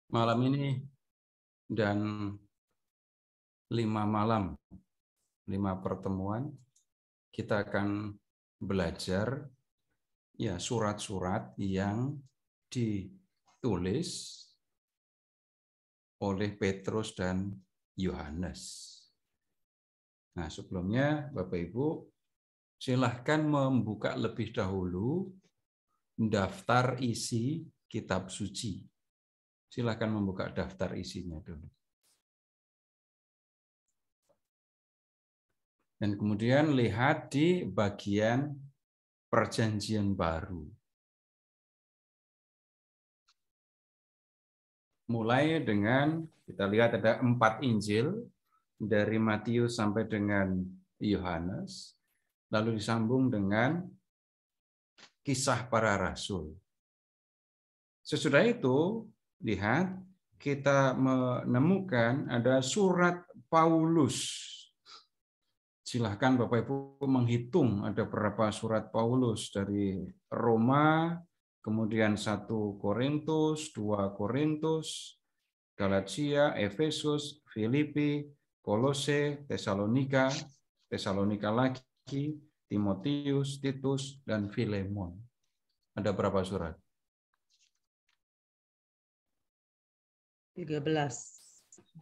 malam ini dan 5 malam, 5 pertemuan, kita akan belajar ya surat-surat yang ditulis oleh Petrus dan Yohanes. Nah, sebelumnya Bapak Ibu, silahkan membuka lebih dahulu daftar isi kitab suci. Silahkan membuka daftar isinya dulu. Dan kemudian lihat di bagian Perjanjian Baru. Mulai dengan, kita lihat ada 4 Injil, dari Matius sampai dengan Yohanes, lalu disambung dengan Kisah Para Rasul. Sesudah itu, lihat, kita menemukan ada surat Paulus. Silahkan Bapak Ibu menghitung ada berapa surat Paulus dari Roma, kemudian 1 Korintus, 2 Korintus, Galatia, Efesus, Filipi, Kolose, Tesalonika, Tesalonika lagi, Timotius, Titus, dan Filemon. Ada berapa surat? 13.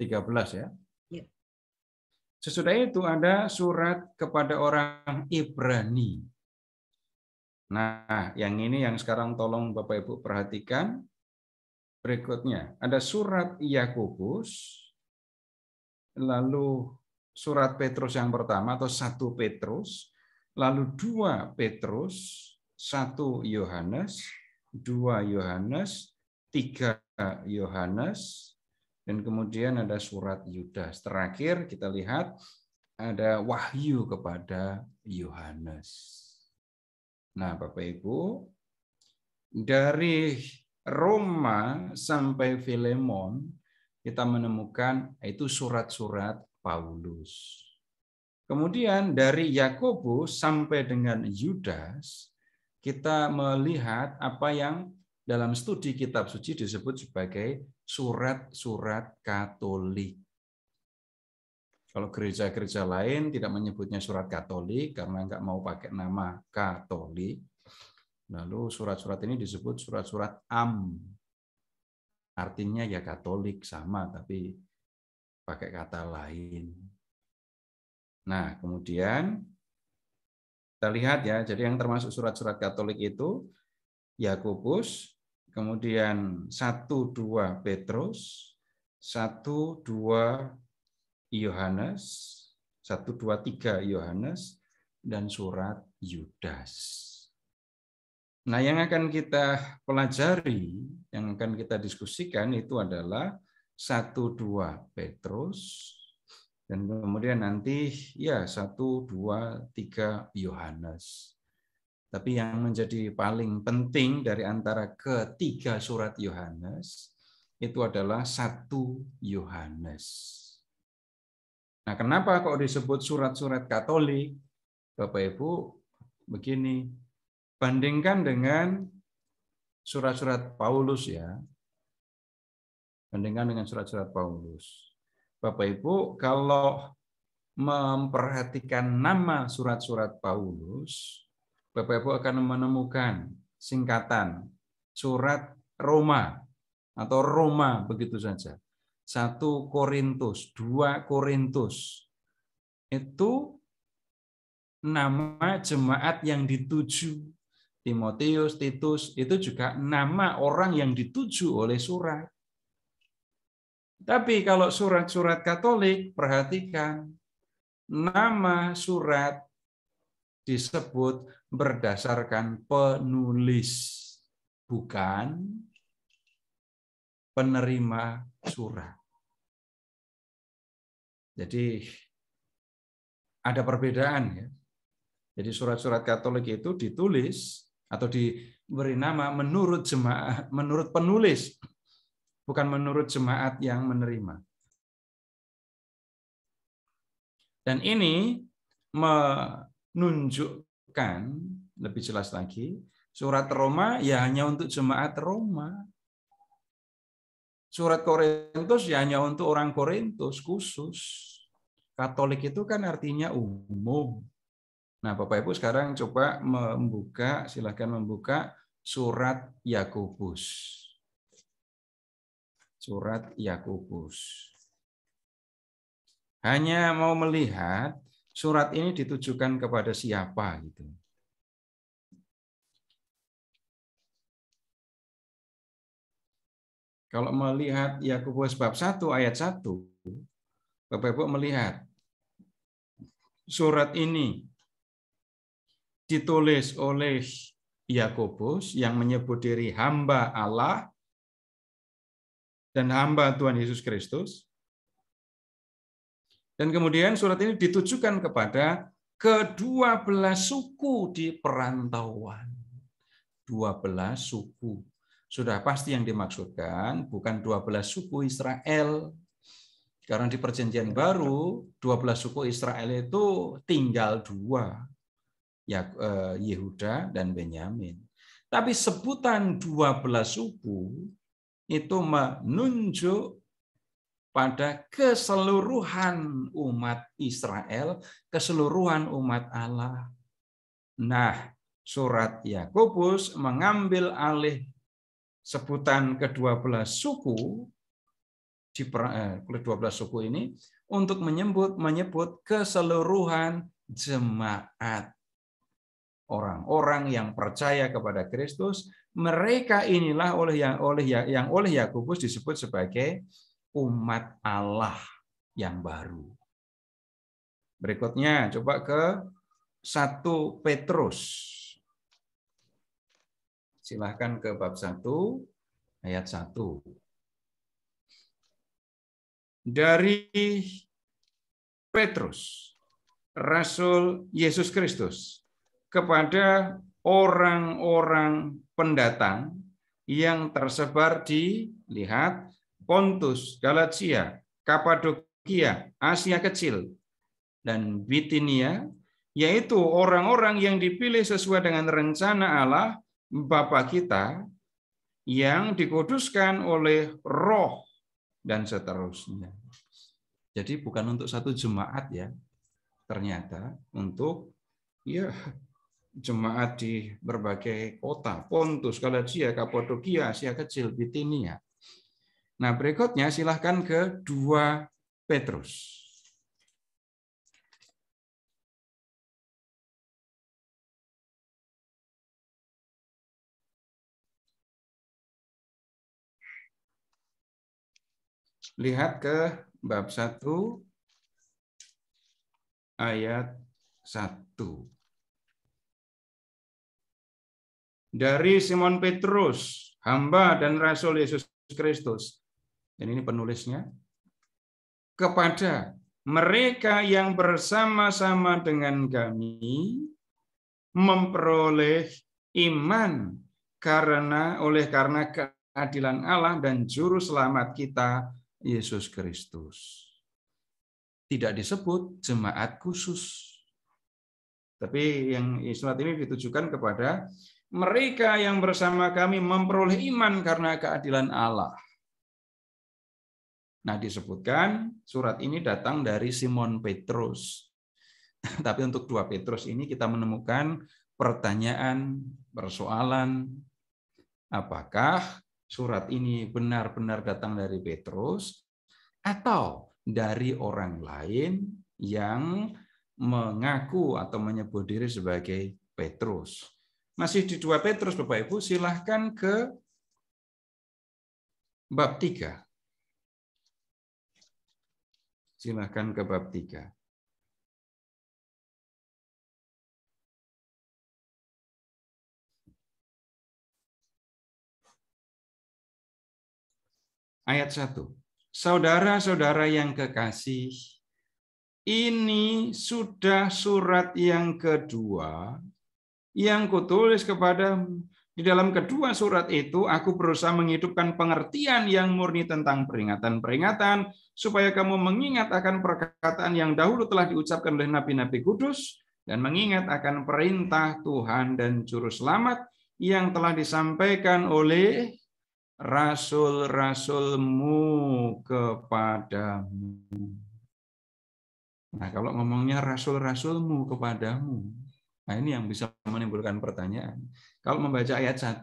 13 ya? Ya. Sesudah itu ada surat kepada orang Ibrani. Nah, yang ini yang sekarang tolong Bapak Ibu perhatikan. Berikutnya, ada surat Yakobus, lalu surat Petrus yang pertama atau 1 Petrus, lalu 2 Petrus, 1 Yohanes, 2 Yohanes, 3 Yohanes, dan kemudian ada surat Yudas. Terakhir kita lihat ada wahyu kepada Yohanes. Nah, Bapak Ibu, dari Roma sampai Filemon kita menemukan itu surat-surat Paulus. Kemudian dari Yakobus sampai dengan Yudas kita melihat apa yang dalam studi kitab suci disebut sebagai surat-surat Katolik. Kalau gereja-gereja lain tidak menyebutnya surat Katolik karena nggak mau pakai nama Katolik. Lalu surat-surat ini disebut surat-surat am. Artinya ya Katolik sama, tapi pakai kata lain. Nah, kemudian kita lihat ya, jadi yang termasuk surat-surat Katolik itu Yakobus, kemudian 1-2 Petrus, 1-2 Yohanes, 1-2-3 Yohanes, dan surat Yudas. Nah, yang akan kita pelajari, yang akan kita diskusikan itu adalah 1-2 Petrus, dan kemudian nanti ya 1-2-3 Yohanes. Tapi yang menjadi paling penting dari antara ketiga surat Yohanes itu adalah 1 Yohanes. Nah, kenapa kok disebut surat-surat Katolik? Bapak Ibu, begini, bandingkan dengan surat-surat Paulus ya. Bandingkan dengan surat-surat Paulus. Bapak Ibu, kalau memperhatikan nama surat-surat Paulus, Bapak Ibu akan menemukan singkatan surat Roma atau Roma begitu saja. 1 Korintus, 2 Korintus. Itu nama jemaat yang dituju. Timotius, Titus, itu juga nama orang yang dituju oleh surat. Tapi kalau surat-surat Katolik, perhatikan, nama surat disebut berdasarkan penulis, bukan penerima surat. Jadi ada perbedaan ya. Jadi surat-surat Katolik itu ditulis atau diberi nama menurut jemaat, menurut penulis, bukan menurut jemaat yang menerima. Dan ini menunjukkan lebih jelas lagi, surat Roma ya hanya untuk jemaat Roma. Surat Korintus ya hanya untuk orang Korintus khusus. Katolik itu kan artinya umum. Nah, Bapak Ibu sekarang coba silakan membuka surat Yakobus. Surat Yakobus. Hanya mau melihat surat ini ditujukan kepada siapa gitu. Kalau melihat Yakobus bab 1 ayat 1, Bapak Ibu melihat surat ini ditulis oleh Yakobus yang menyebut diri hamba Allah dan hamba Tuhan Yesus Kristus. Dan kemudian surat ini ditujukan kepada ke-12 suku di perantauan. 12 suku. Sudah pasti yang dimaksudkan bukan 12 suku Israel. Karena di Perjanjian Baru 12 suku Israel itu tinggal 2, Yehuda dan Benyamin. Tapi sebutan 12 suku itu menunjuk pada keseluruhan umat Israel, keseluruhan umat Allah. Nah, surat Yakobus mengambil alih sebutan ke-12 suku di ke-12 suku ini untuk menyebut keseluruhan jemaat. Orang-orang yang percaya kepada Kristus, mereka inilah yang oleh Yakobus disebut sebagai umat Allah yang baru. Berikutnya coba ke 1 Petrus. Silahkan ke bab 1 ayat 1. Dari Petrus, Rasul Yesus Kristus, kepada orang-orang pendatang yang tersebar di, lihat, Pontus, Galatia, Kapadokia, Asia Kecil, dan Bitinia, yaitu orang-orang yang dipilih sesuai dengan rencana Allah Bapa kita yang dikuduskan oleh Roh dan seterusnya. Jadi bukan untuk satu jemaat ya, ternyata untuk jemaat di berbagai kota, Pontus, Galatia, Kapadokia, Asia Kecil, Bitinia. Nah, berikutnya silahkan ke 2 Petrus. Lihat ke bab 1 ayat 1. Dari Simon Petrus, hamba dan Rasul Yesus Kristus. Dan ini penulisnya. Kepada mereka yang bersama-sama dengan kami memperoleh iman karena keadilan Allah dan juru selamat kita Yesus Kristus. Tidak disebut jemaat khusus. Tapi yang surat ini ditujukan kepada mereka yang bersama kami memperoleh iman karena keadilan Allah. Nah, disebutkan surat ini datang dari Simon Petrus. Tapi untuk 2 Petrus ini kita menemukan pertanyaan, persoalan, apakah surat ini benar-benar datang dari Petrus atau dari orang lain yang mengaku atau menyebut diri sebagai Petrus. Masih di 2 Petrus, Bapak Ibu, silahkan ke bab 3. Silahkan ke bab 3. Ayat 1. Saudara-saudara yang kekasih, ini sudah surat yang kedua yang kutulis kepadamu. Di dalam kedua surat itu, aku berusaha menghidupkan pengertian yang murni tentang peringatan-peringatan, supaya kamu mengingat akan perkataan yang dahulu telah diucapkan oleh nabi-nabi kudus, dan mengingat akan perintah Tuhan dan Juru Selamat yang telah disampaikan oleh rasul-rasulmu kepadamu. Nah, kalau ngomongnya rasul-rasulmu kepadamu, nah ini yang bisa menimbulkan pertanyaan. Kalau membaca ayat 1,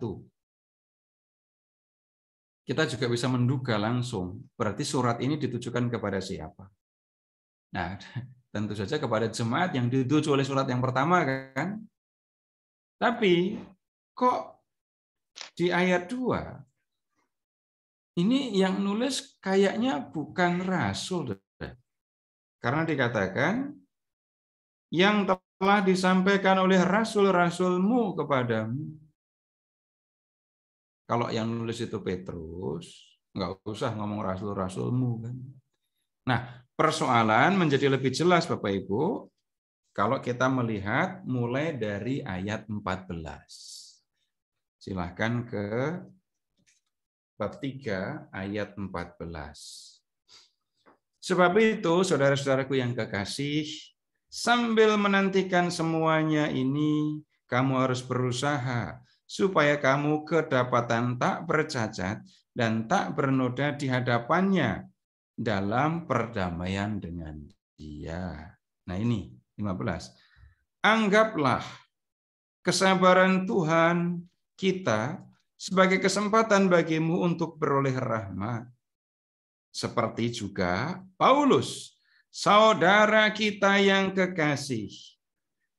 kita juga bisa menduga langsung, berarti surat ini ditujukan kepada siapa? Nah, tentu saja kepada jemaat yang dituju oleh surat yang pertama kan. Tapi kok di ayat 2 ini yang nulis kayaknya bukan rasul. Karena dikatakan yang telah disampaikan oleh rasul-rasulmu kepadamu. Kalau yang nulis itu Petrus, nggak usah ngomong rasul-rasulmu kan. Nah, persoalan menjadi lebih jelas Bapak Ibu kalau kita melihat mulai dari ayat 14. Silahkan ke bab 3 ayat 14. Sebab itu, saudara-saudaraku yang kekasih, sambil menantikan semuanya ini, kamu harus berusaha supaya kamu kedapatan tak bercacat dan tak bernoda di hadapannya dalam perdamaian dengan Dia. Nah ini 15. Anggaplah kesabaran Tuhan kita sebagai kesempatan bagimu untuk beroleh rahmat. Seperti juga Paulus, saudara kita yang kekasih,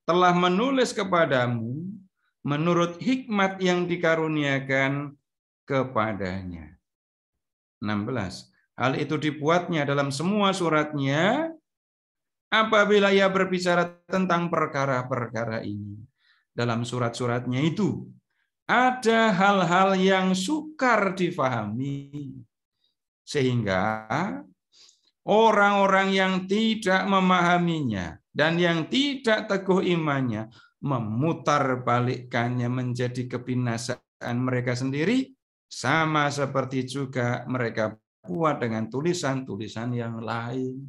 telah menulis kepadamu menurut hikmat yang dikaruniakan kepadanya. 16. Hal itu dibuatnya dalam semua suratnya apabila ia berbicara tentang perkara-perkara ini. Dalam surat-suratnya itu ada hal-hal yang sukar difahami, sehingga orang-orang yang tidak memahaminya dan yang tidak teguh imannya memutarbalikkannya menjadi kebinasaan mereka sendiri, sama seperti juga mereka buat dengan tulisan-tulisan yang lain.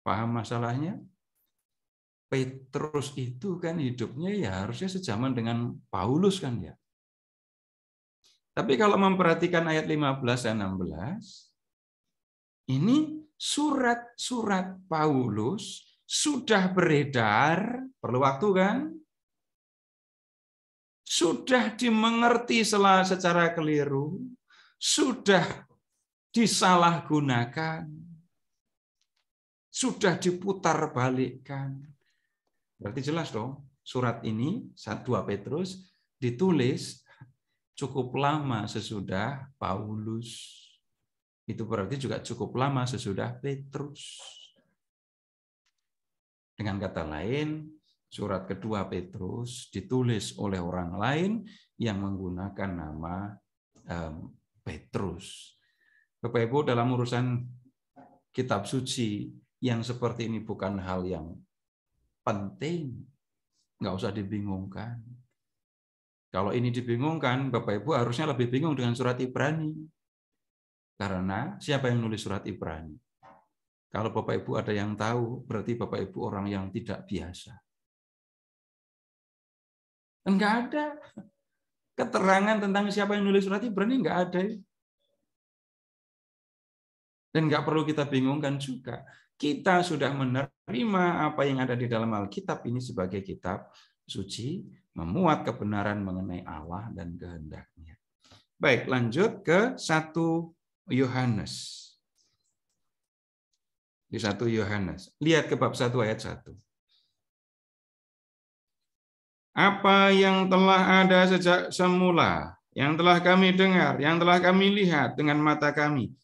Paham masalahnya? Petrus itu kan hidupnya ya harusnya sejaman dengan Paulus kan ya. Tapi kalau memperhatikan ayat 15 dan 16, ini surat-surat Paulus sudah beredar, perlu waktu kan? Sudah dimengerti secara keliru, sudah disalahgunakan, sudah diputarbalikkan. Berarti jelas dong, surat ini 1-2 Petrus ditulis cukup lama sesudah Paulus. Itu berarti juga cukup lama sesudah Petrus. Dengan kata lain, surat kedua Petrus ditulis oleh orang lain yang menggunakan nama Petrus. Bapak Ibu, dalam urusan kitab suci yang seperti ini bukan hal yang penting. Nggak usah dibingungkan. Kalau ini dibingungkan, Bapak Ibu harusnya lebih bingung dengan surat Ibrani. Karena siapa yang nulis surat Ibrani? Kalau Bapak Ibu ada yang tahu, berarti Bapak Ibu orang yang tidak biasa. Enggak ada keterangan tentang siapa yang nulis surat Ibrani, enggak ada. Dan enggak perlu kita bingungkan juga. Kita sudah menerima apa yang ada di dalam Alkitab ini sebagai kitab suci, memuat kebenaran mengenai Allah dan kehendaknya. Baik, lanjut ke 1 Yohanes. Di 1 Yohanes. Lihat ke bab 1 ayat 1. Apa yang telah ada sejak semula, yang telah kami dengar, yang telah kami lihat dengan mata kami,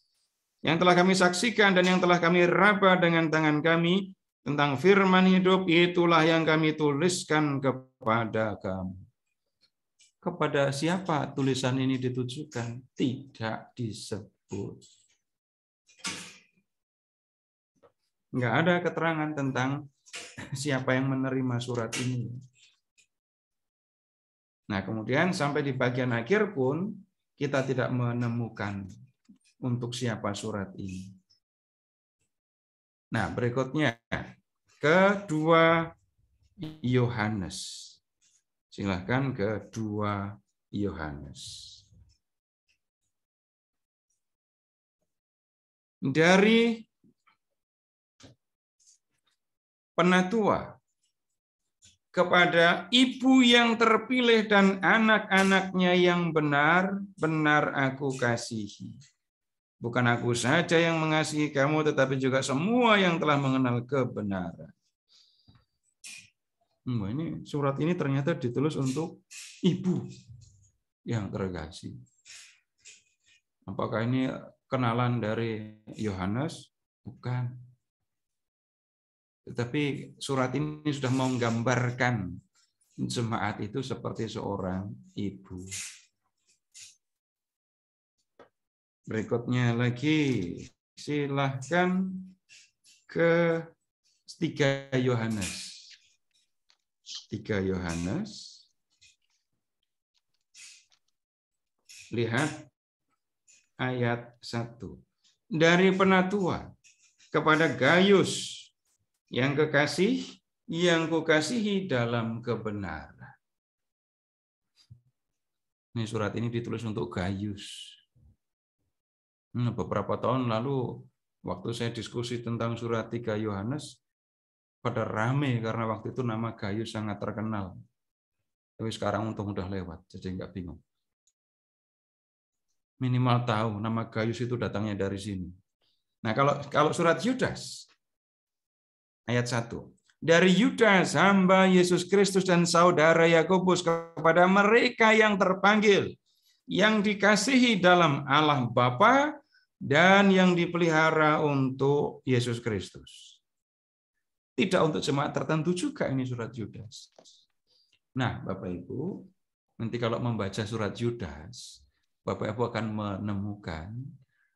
yang telah kami saksikan dan yang telah kami raba dengan tangan kami tentang firman hidup, itulah yang kami tuliskan kepada kamu. Kepada siapa tulisan ini ditujukan? Tidak disebut. Enggak ada keterangan tentang siapa yang menerima surat ini. Nah, kemudian sampai di bagian akhir pun kita tidak menemukan untuk siapa surat ini. Nah, berikutnya ke 2 Yohanes. Silahkan ke 2 Yohanes. dari penatua kepada ibu yang terpilih dan anak-anaknya yang benar-benar aku kasihi. Bukan aku saja yang mengasihi kamu, tetapi juga semua yang telah mengenal kebenaran. Ini surat ini ternyata ditulis untuk ibu yang terkasih. Apakah ini kenalan dari Yohanes? Bukan. Tetapi surat ini sudah menggambarkan jemaat itu seperti seorang ibu. Berikutnya lagi, silahkan ke 3 Yohanes. 3 Yohanes. Lihat ayat 1. Dari penatua kepada Gaius yang kekasih, yang kukasihi dalam kebenaran. Ini surat ini ditulis untuk Gaius. Beberapa tahun lalu, waktu saya diskusi tentang surat 3 Yohanes, pada rame karena waktu itu nama Gaius sangat terkenal. Tapi sekarang untung udah lewat, jadi nggak bingung. Minimal tahu nama Gaius itu datangnya dari sini. Nah, kalau surat Yudas, ayat 1. Dari Yudas, hamba Yesus Kristus dan saudara Yakobus kepada mereka yang terpanggil, yang dikasihi dalam Allah Bapa dan yang dipelihara untuk Yesus Kristus. Tidak untuk jemaat tertentu juga ini surat Yudas. Nah, Bapak Ibu, nanti kalau membaca surat Yudas, Bapak Ibu akan menemukan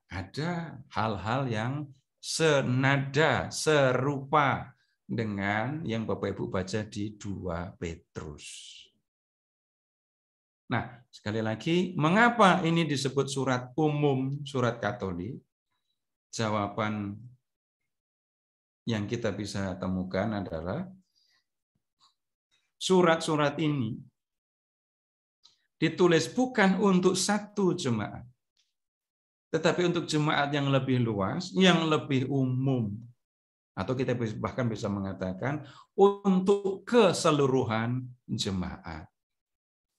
ada hal-hal yang senada, serupa dengan yang Bapak Ibu baca di 2 Petrus. Nah, sekali lagi, mengapa ini disebut surat umum, surat Katolik? Jawaban yang kita bisa temukan adalah surat-surat ini ditulis bukan untuk satu jemaat, tetapi untuk jemaat yang lebih luas, yang lebih umum. Atau kita bahkan bisa mengatakan untuk keseluruhan jemaat.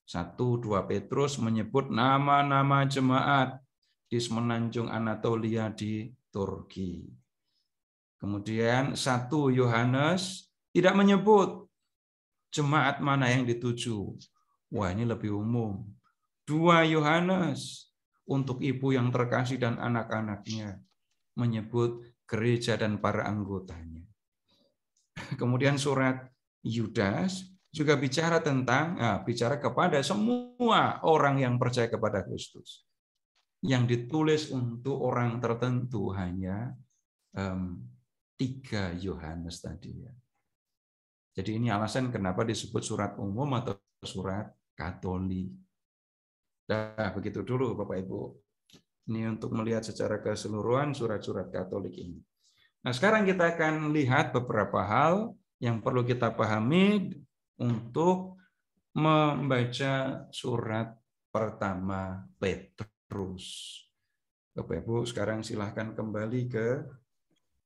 1-2 Petrus menyebut nama-nama jemaat di semenanjung Anatolia di Turki. Kemudian 1 Yohanes tidak menyebut jemaat mana yang dituju. Wah, ini lebih umum. 2 Yohanes untuk ibu yang terkasih dan anak-anaknya, menyebut gereja dan para anggotanya. Kemudian surat Yudas juga bicara kepada semua orang yang percaya kepada Kristus. Yang ditulis untuk orang tertentu hanya 3 Yohanes tadi ya. Jadi ini alasan kenapa disebut surat umum atau surat Katolik. Nah, begitu dulu Bapak Ibu. Ini untuk melihat secara keseluruhan surat-surat Katolik ini. Nah, sekarang kita akan lihat beberapa hal yang perlu kita pahami untuk membaca surat pertama Petrus. Bapak Ibu, sekarang silahkan kembali ke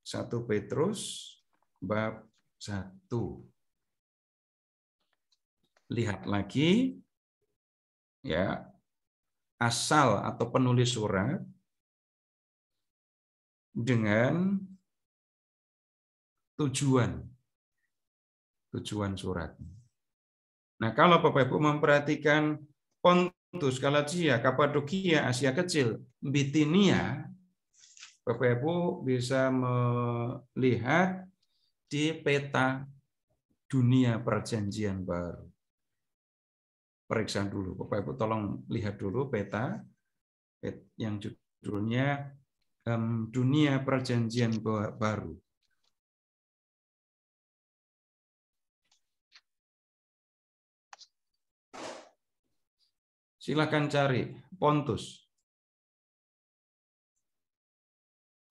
1 Petrus bab 1. Lihat lagi ya, asal atau penulis surat dengan tujuan surat. Nah, kalau Bapak Ibu memperhatikan Pontus, Galatia, Kapadokia, Asia Kecil, Bitinia, Bapak Ibu bisa melihat di peta dunia perjanjian baru. Periksa dulu, Bapak Ibu tolong lihat dulu peta yang judulnya dunia perjanjian baru. Silakan cari Pontus.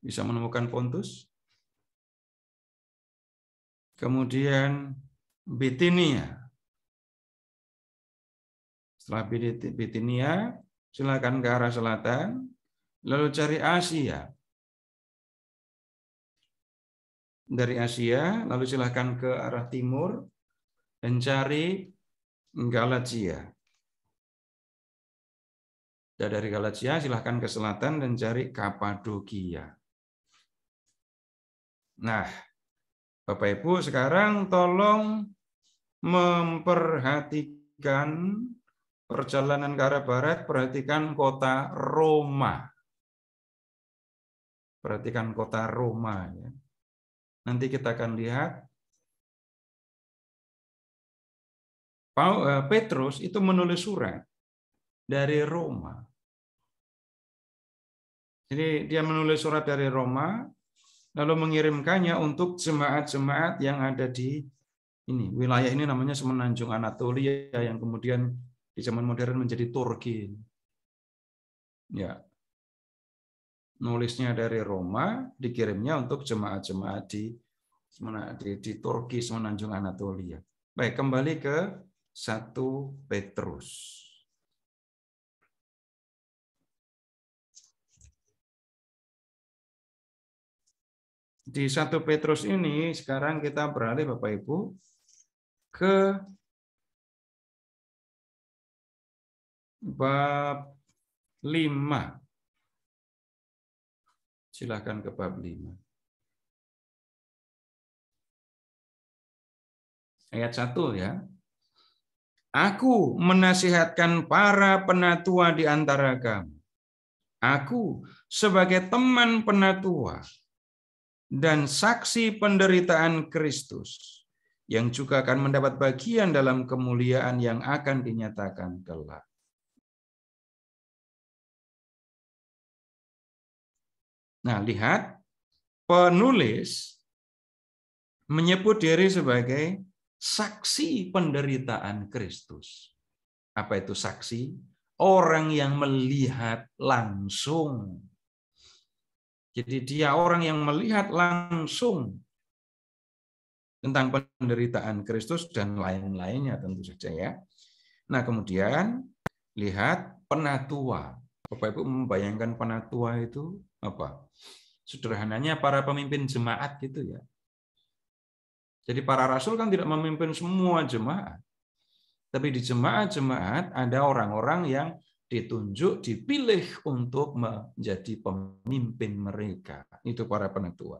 Bisa menemukan Pontus? Kemudian Bitinia. Setelah Bitinia, silakan ke arah selatan, lalu cari Asia. dari Asia, lalu silahkan ke arah timur dan cari Galatia. Dan dari Galatia silahkan ke selatan dan cari Kapadokia. Nah, Bapak Ibu sekarang tolong memperhatikan perjalanan ke arah barat, perhatikan kota Roma. Perhatikan kota Roma. Ya. Nanti kita akan lihat Petrus itu menulis surat dari Roma. Jadi dia menulis surat dari Roma, lalu mengirimkannya untuk jemaat-jemaat yang ada di ini. Wilayah ini namanya Semenanjung Anatolia yang kemudian di zaman modern menjadi Turki. Ya. Nulisnya dari Roma, dikirimnya untuk jemaat-jemaat di Turki Semenanjung Anatolia. Baik, kembali ke 1 Petrus. Di 1 Petrus ini sekarang kita beralih Bapak Ibu ke bab 5. Silakan ke bab 5. Ayat 1 ya. Aku menasihatkan para penatua di antara kamu. Aku sebagai teman penatua dan saksi penderitaan Kristus yang juga akan mendapat bagian dalam kemuliaan yang akan dinyatakan kelak. Nah, lihat, penulis menyebut diri sebagai saksi penderitaan Kristus. Apa itu saksi? Orang yang melihat langsung. Jadi dia orang yang melihat langsung tentang penderitaan Kristus dan lain-lainnya tentu saja ya. Nah, kemudian lihat penatua. Bapak Ibu membayangkan penatua itu apa? Sederhananya para pemimpin jemaat gitu ya. Jadi para rasul kan tidak memimpin semua jemaat. Tapi di jemaat-jemaat ada orang-orang yang ditunjuk, dipilih untuk menjadi pemimpin mereka. Itu para penatua.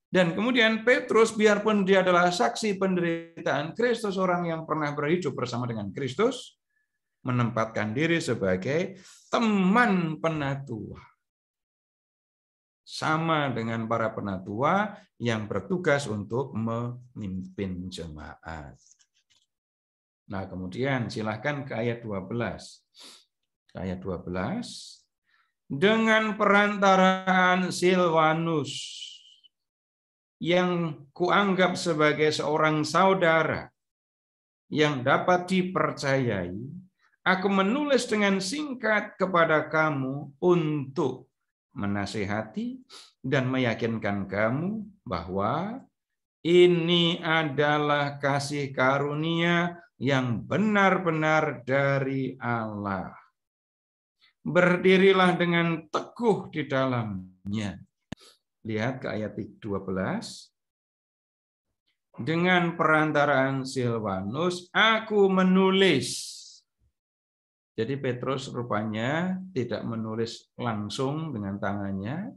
Dan kemudian Petrus, biarpun dia adalah saksi penderitaan Kristus, orang yang pernah berhidup bersama dengan Kristus, menempatkan diri sebagai teman penatua. Sama dengan para penatua yang bertugas untuk memimpin jemaat. Nah, kemudian silahkan ke ayat 12. Ayat 12. Dengan perantaraan Silvanus, yang kuanggap sebagai seorang saudara yang dapat dipercayai, aku menulis dengan singkat kepada kamu untuk menasihati dan meyakinkan kamu bahwa ini adalah kasih karunia yang benar-benar dari Allah. Berdirilah dengan teguh di dalamnya. Lihat ke ayat 12. Dengan perantaraan Silvanus, aku menulis. Jadi Petrus rupanya tidak menulis langsung dengan tangannya,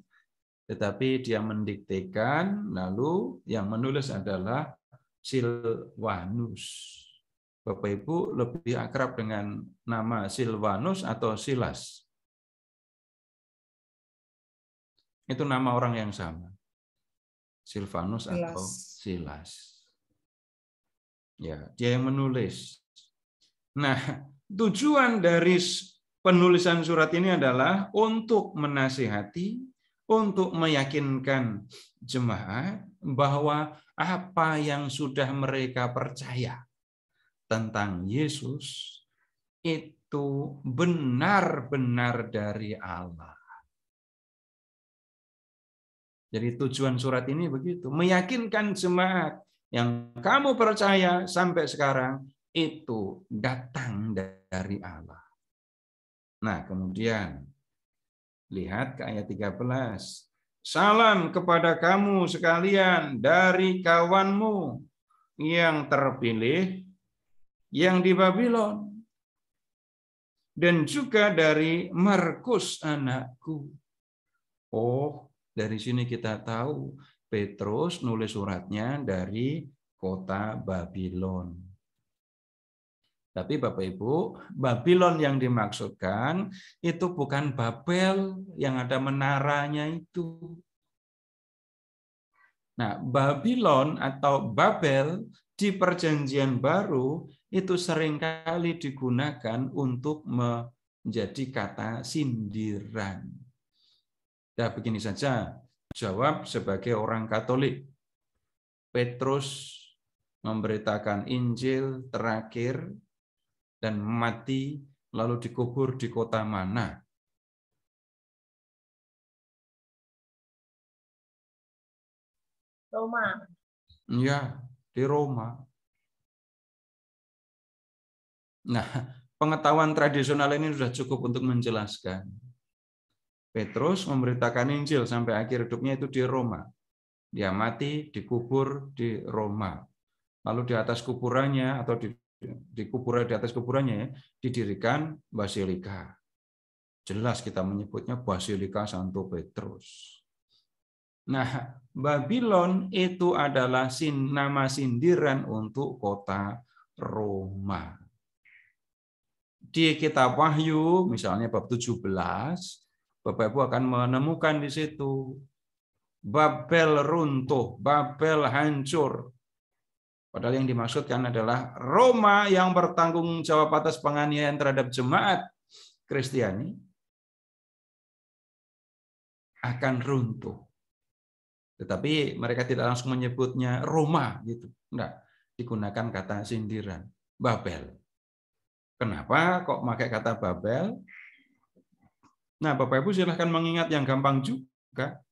tetapi dia mendiktekan, lalu yang menulis adalah Silvanus. Bapak Ibu lebih akrab dengan nama Silvanus atau Silas? Itu nama orang yang sama. Silvanus atau Silas. Ya, dia yang menulis. Nah, tujuan dari penulisan surat ini adalah untuk menasihati, untuk meyakinkan jemaat bahwa apa yang sudah mereka percaya tentang Yesus itu benar-benar dari Allah. Jadi tujuan surat ini begitu, meyakinkan jemaat yang kamu percaya sampai sekarang itu datang dari Allah. Nah, kemudian lihat ke ayat 13. Salam kepada kamu sekalian dari kawanmu yang terpilih yang di Babylon, dan juga dari Markus anakku. Oh, dari sini kita tahu Petrus nulis suratnya dari kota Babylon. Tapi Bapak Ibu, Babylon yang dimaksudkan itu bukan Babel yang ada menaranya itu. Nah, Babylon atau Babel di Perjanjian Baru itu seringkali digunakan untuk menjadi kata sindiran. Nah, begini saja, jawab sebagai orang Katolik. Petrus memberitakan Injil terakhir dan mati lalu dikubur di kota mana? Roma. Ya, di Roma. Nah, pengetahuan tradisional ini sudah cukup untuk menjelaskan. Petrus memberitakan Injil sampai akhir hidupnya itu di Roma. Dia mati, dikubur di Roma. Lalu di atas kuburannya atau di atas kuburannya didirikan basilika. Jelas kita menyebutnya Basilika Santo Petrus. Nah, Babylon itu adalah nama sindiran untuk kota Roma. Di kitab Wahyu, misalnya bab 17, Bapak Ibu akan menemukan di situ Babel runtuh, Babel hancur. Padahal yang dimaksudkan adalah Roma yang bertanggung jawab atas penganiayaan terhadap jemaat Kristiani akan runtuh. Tetapi mereka tidak langsung menyebutnya Roma gitu. Enggak, digunakan kata sindiran, Babel. Kenapa kok pakai kata Babel? Nah, Bapak Ibu silahkan mengingat yang gampang juga.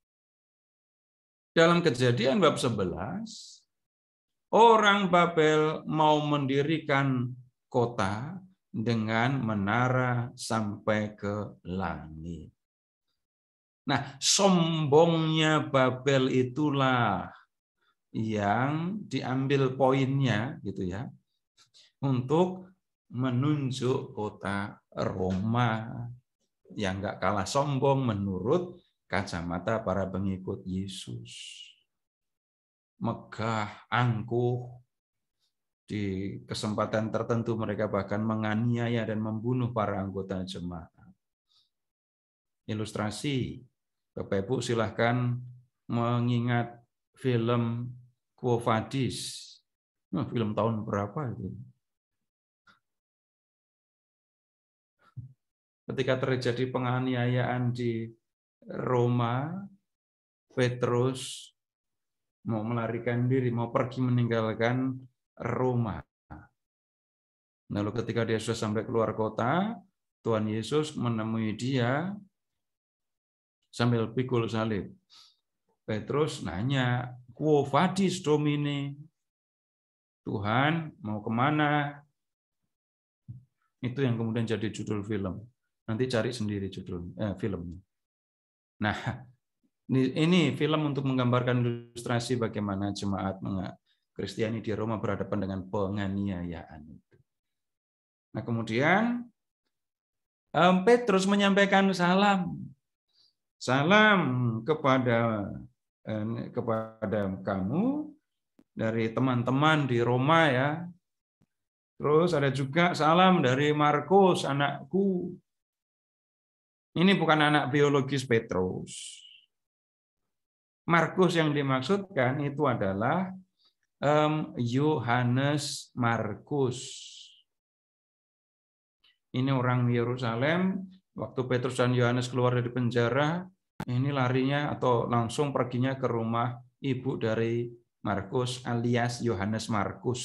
Dalam Kejadian bab 11, orang Babel mau mendirikan kota dengan menara sampai ke langit. Nah, sombongnya Babel itulah yang diambil poinnya gitu ya, untuk menunjuk kota Roma yang nggak kalah sombong menurut kacamata para pengikut Yesus. Megah, angkuh, di kesempatan tertentu mereka bahkan menganiaya dan membunuh para anggota jemaat. Ilustrasi, Bapak Ibu silahkan mengingat film Quo Vadis. Nah, film tahun berapa itu? Ketika terjadi penganiayaan di Roma, Petrus mau melarikan diri, mau pergi meninggalkan Roma. Lalu ketika dia sudah sampai keluar kota, Tuhan Yesus menemui dia sambil pikul salib. Petrus nanya, Quo vadis Domine? Tuhan mau kemana? Itu yang kemudian jadi judul film. Nanti cari sendiri judul filmnya. Nah, ini film untuk menggambarkan ilustrasi bagaimana jemaat Kristiani di Roma berhadapan dengan penganiayaan itu. Nah, kemudian Petrus menyampaikan salam. Salam kepada kamu dari teman-teman di Roma ya. Terus ada juga salam dari Markus anakku. Ini bukan anak biologis Petrus. Markus yang dimaksudkan itu adalah Yohanes Markus. Ini orang Yerusalem. Waktu Petrus dan Yohanes keluar dari penjara, ini larinya atau langsung perginya ke rumah ibu dari Markus alias Yohanes Markus.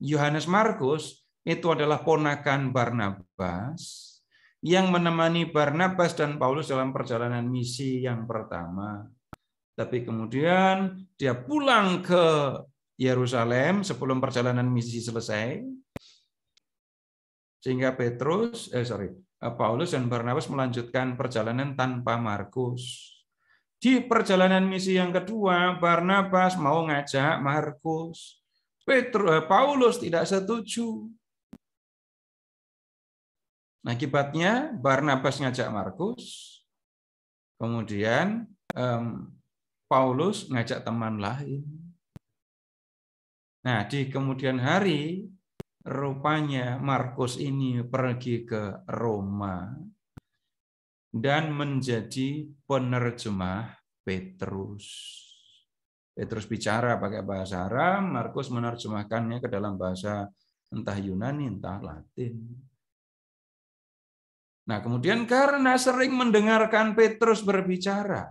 Yohanes Markus itu adalah ponakan Barnabas yang menemani Barnabas dan Paulus dalam perjalanan misi yang pertama. Tapi kemudian dia pulang ke Yerusalem sebelum perjalanan misi selesai. Sehingga Paulus dan Barnabas melanjutkan perjalanan tanpa Markus. Di perjalanan misi yang kedua, Barnabas mau ngajak Markus. Paulus tidak setuju. Akibatnya Barnabas ngajak Markus, kemudian Paulus ngajak teman lain. Nah, di kemudian hari, rupanya Markus ini pergi ke Roma dan menjadi penerjemah Petrus. Petrus bicara pakai bahasa Aram, Markus menerjemahkannya ke dalam bahasa entah Yunani, entah Latin. Nah, kemudian karena sering mendengarkan Petrus berbicara,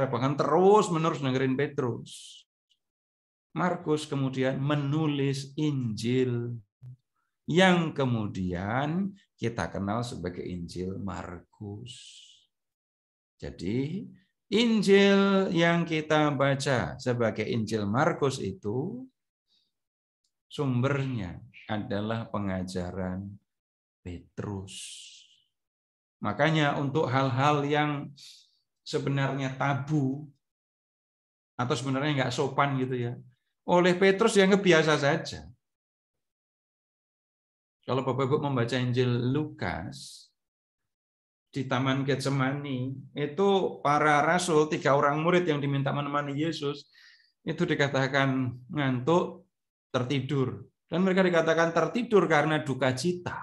bahkan terus-menerus dengerin Petrus, Markus kemudian menulis Injil yang kemudian kita kenal sebagai Injil Markus. Jadi, Injil yang kita baca sebagai Injil Markus itu sumbernya adalah pengajaran Petrus. Makanya untuk hal-hal yang sebenarnya tabu atau sebenarnya nggak sopan gitu ya, oleh Petrus yang biasa saja. Kalau Bapak Ibu membaca Injil Lukas di Taman Getsemani, itu para rasul, 3 orang murid yang diminta menemani Yesus, itu dikatakan ngantuk, tertidur. Dan mereka dikatakan tertidur karena duka cita.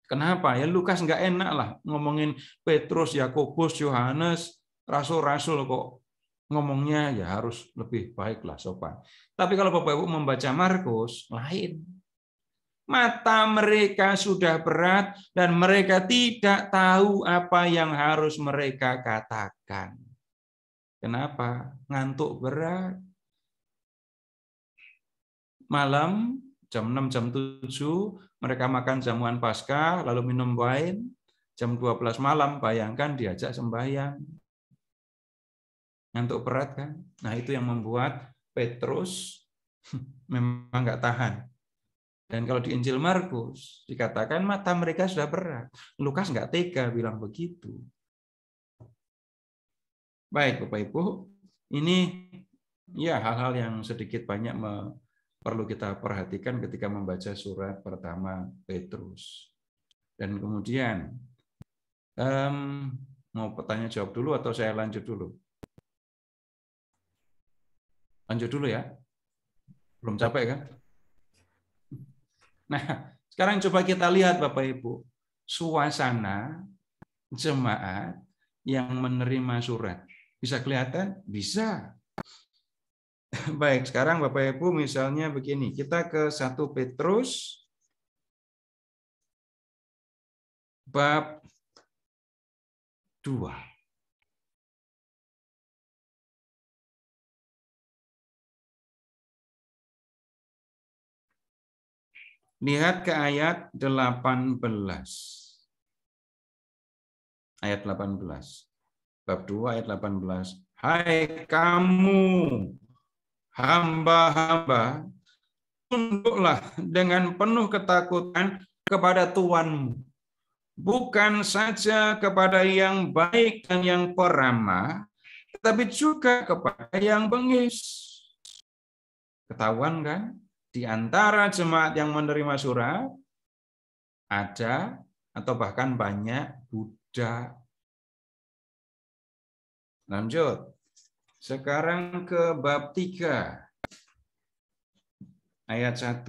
Kenapa? Ya Lukas nggak enak lah ngomongin Petrus, Yakobus, Yohanes, rasul-rasul kok ngomongnya ya harus lebih baik lah, sopan. Tapi kalau Bapak Ibu membaca Markus, lain. Mata mereka sudah berat dan mereka tidak tahu apa yang harus mereka katakan. Kenapa? Ngantuk berat. Malam jam 6, jam 7 mereka makan jamuan Paskah lalu minum wine. Jam 12 malam bayangkan diajak sembahyang. Ngantuk berat kan? Nah, itu yang membuat Petrus memang nggak tahan. Dan kalau di Injil Markus dikatakan mata mereka sudah berat. Lukas nggak tega bilang begitu. Baik Bapak Ibu, ini ya hal-hal yang sedikit banyak perlu kita perhatikan ketika membaca surat pertama Petrus. Dan kemudian mau bertanya jawab dulu atau saya lanjut dulu? Lanjut dulu ya. Belum capek kan? Nah, sekarang coba kita lihat Bapak Ibu, suasana jemaat yang menerima surat. Bisa kelihatan? Bisa. Baik, sekarang Bapak Ibu misalnya begini, kita ke 1 Petrus bab 2. Lihat ke ayat 18. Ayat 18. Bab 2 ayat 18. Hai kamu hamba-hamba, tunduklah dengan penuh ketakutan kepada Tuanmu, bukan saja kepada yang baik dan yang peramah, tetapi juga kepada yang bengis. Ketahuan kan? Di antara jemaat yang menerima surat, ada atau bahkan banyak budak. Lanjut. Sekarang ke bab 3. Ayat 1.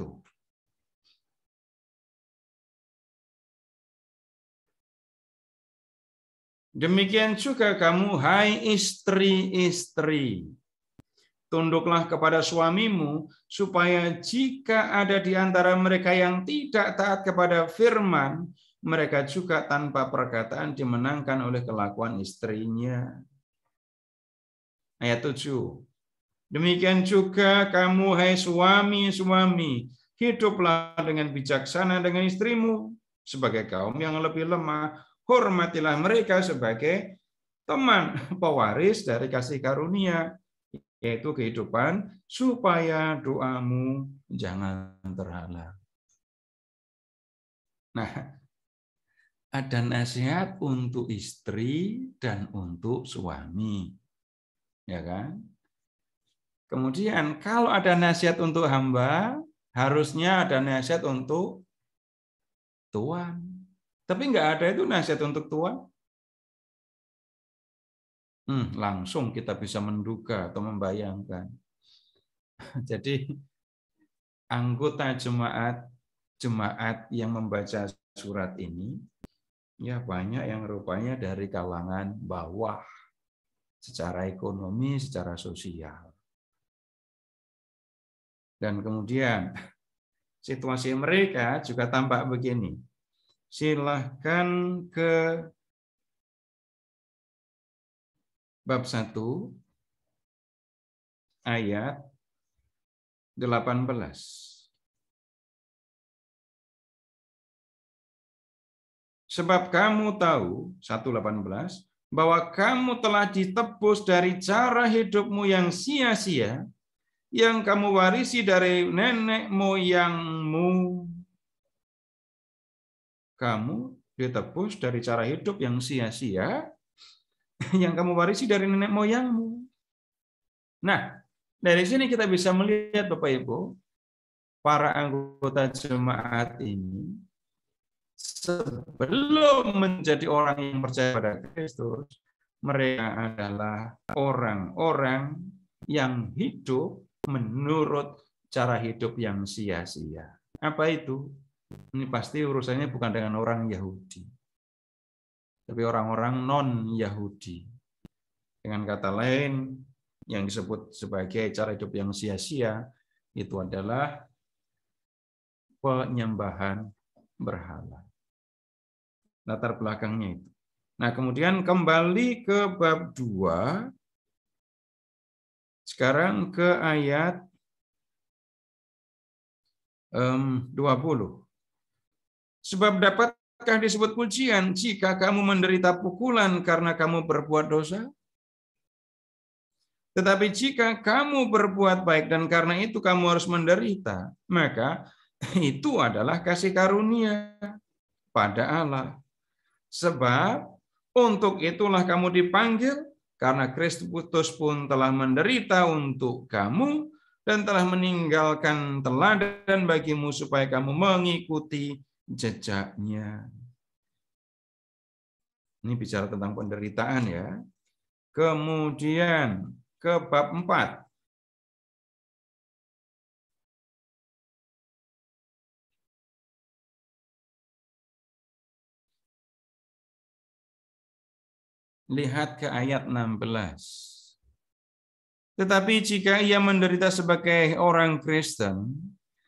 Demikian juga kamu, hai istri-istri, tunduklah kepada suamimu, supaya jika ada di antara mereka yang tidak taat kepada firman, mereka juga tanpa perkataan dimenangkan oleh kelakuan istrinya. Ayat 7. Demikian juga kamu, hai suami-suami, hiduplah dengan bijaksana dengan istrimu, sebagai kaum yang lebih lemah, hormatilah mereka sebagai teman pewaris dari kasih karunia, yaitu kehidupan, supaya doamu jangan terhalang. Nah, ada nasihat untuk istri dan untuk suami. Ya kan? Kemudian kalau ada nasihat untuk hamba, harusnya ada nasihat untuk Tuhan. Tapi nggak ada itu nasihat untuk Tuhan. Langsung kita bisa menduga atau membayangkan. Jadi anggota jemaat yang membaca surat ini, ya banyak yang rupanya dari kalangan bawah, secara ekonomi, secara sosial. Dan kemudian situasi mereka juga tampak begini. Silahkan ke bab 1 ayat 18. Sebab kamu tahu, 1:18, bahwa kamu telah ditebus dari cara hidupmu yang sia-sia, yang kamu warisi dari nenek moyangmu. Kamu ditebus dari cara hidup yang sia-sia, yang kamu warisi dari nenek moyangmu. Nah, dari sini kita bisa melihat Bapak Ibu, para anggota jemaat ini sebelum menjadi orang yang percaya pada Kristus, mereka adalah orang-orang yang hidup menurut cara hidup yang sia-sia. Apa itu? Ini pasti urusannya bukan dengan orang Yahudi, tapi orang-orang non-Yahudi. Dengan kata lain, yang disebut sebagai cara hidup yang sia-sia itu adalah penyembahan berhala. Latar belakangnya itu. Nah, kemudian kembali ke bab 2. Sekarang ke ayat 20. Sebab dapatkah disebut pujian jika kamu menderita pukulan karena kamu berbuat dosa? Tetapi jika kamu berbuat baik dan karena itu kamu harus menderita, maka itu adalah kasih karunia pada Allah. Sebab untuk itulah kamu dipanggil, karena Kristus pun telah menderita untuk kamu dan telah meninggalkan teladan bagimu supaya kamu mengikuti jejaknya. Ini bicara tentang penderitaan ya. Kemudian ke bab 4. Lihat ke ayat 16. Tetapi jika ia menderita sebagai orang Kristen,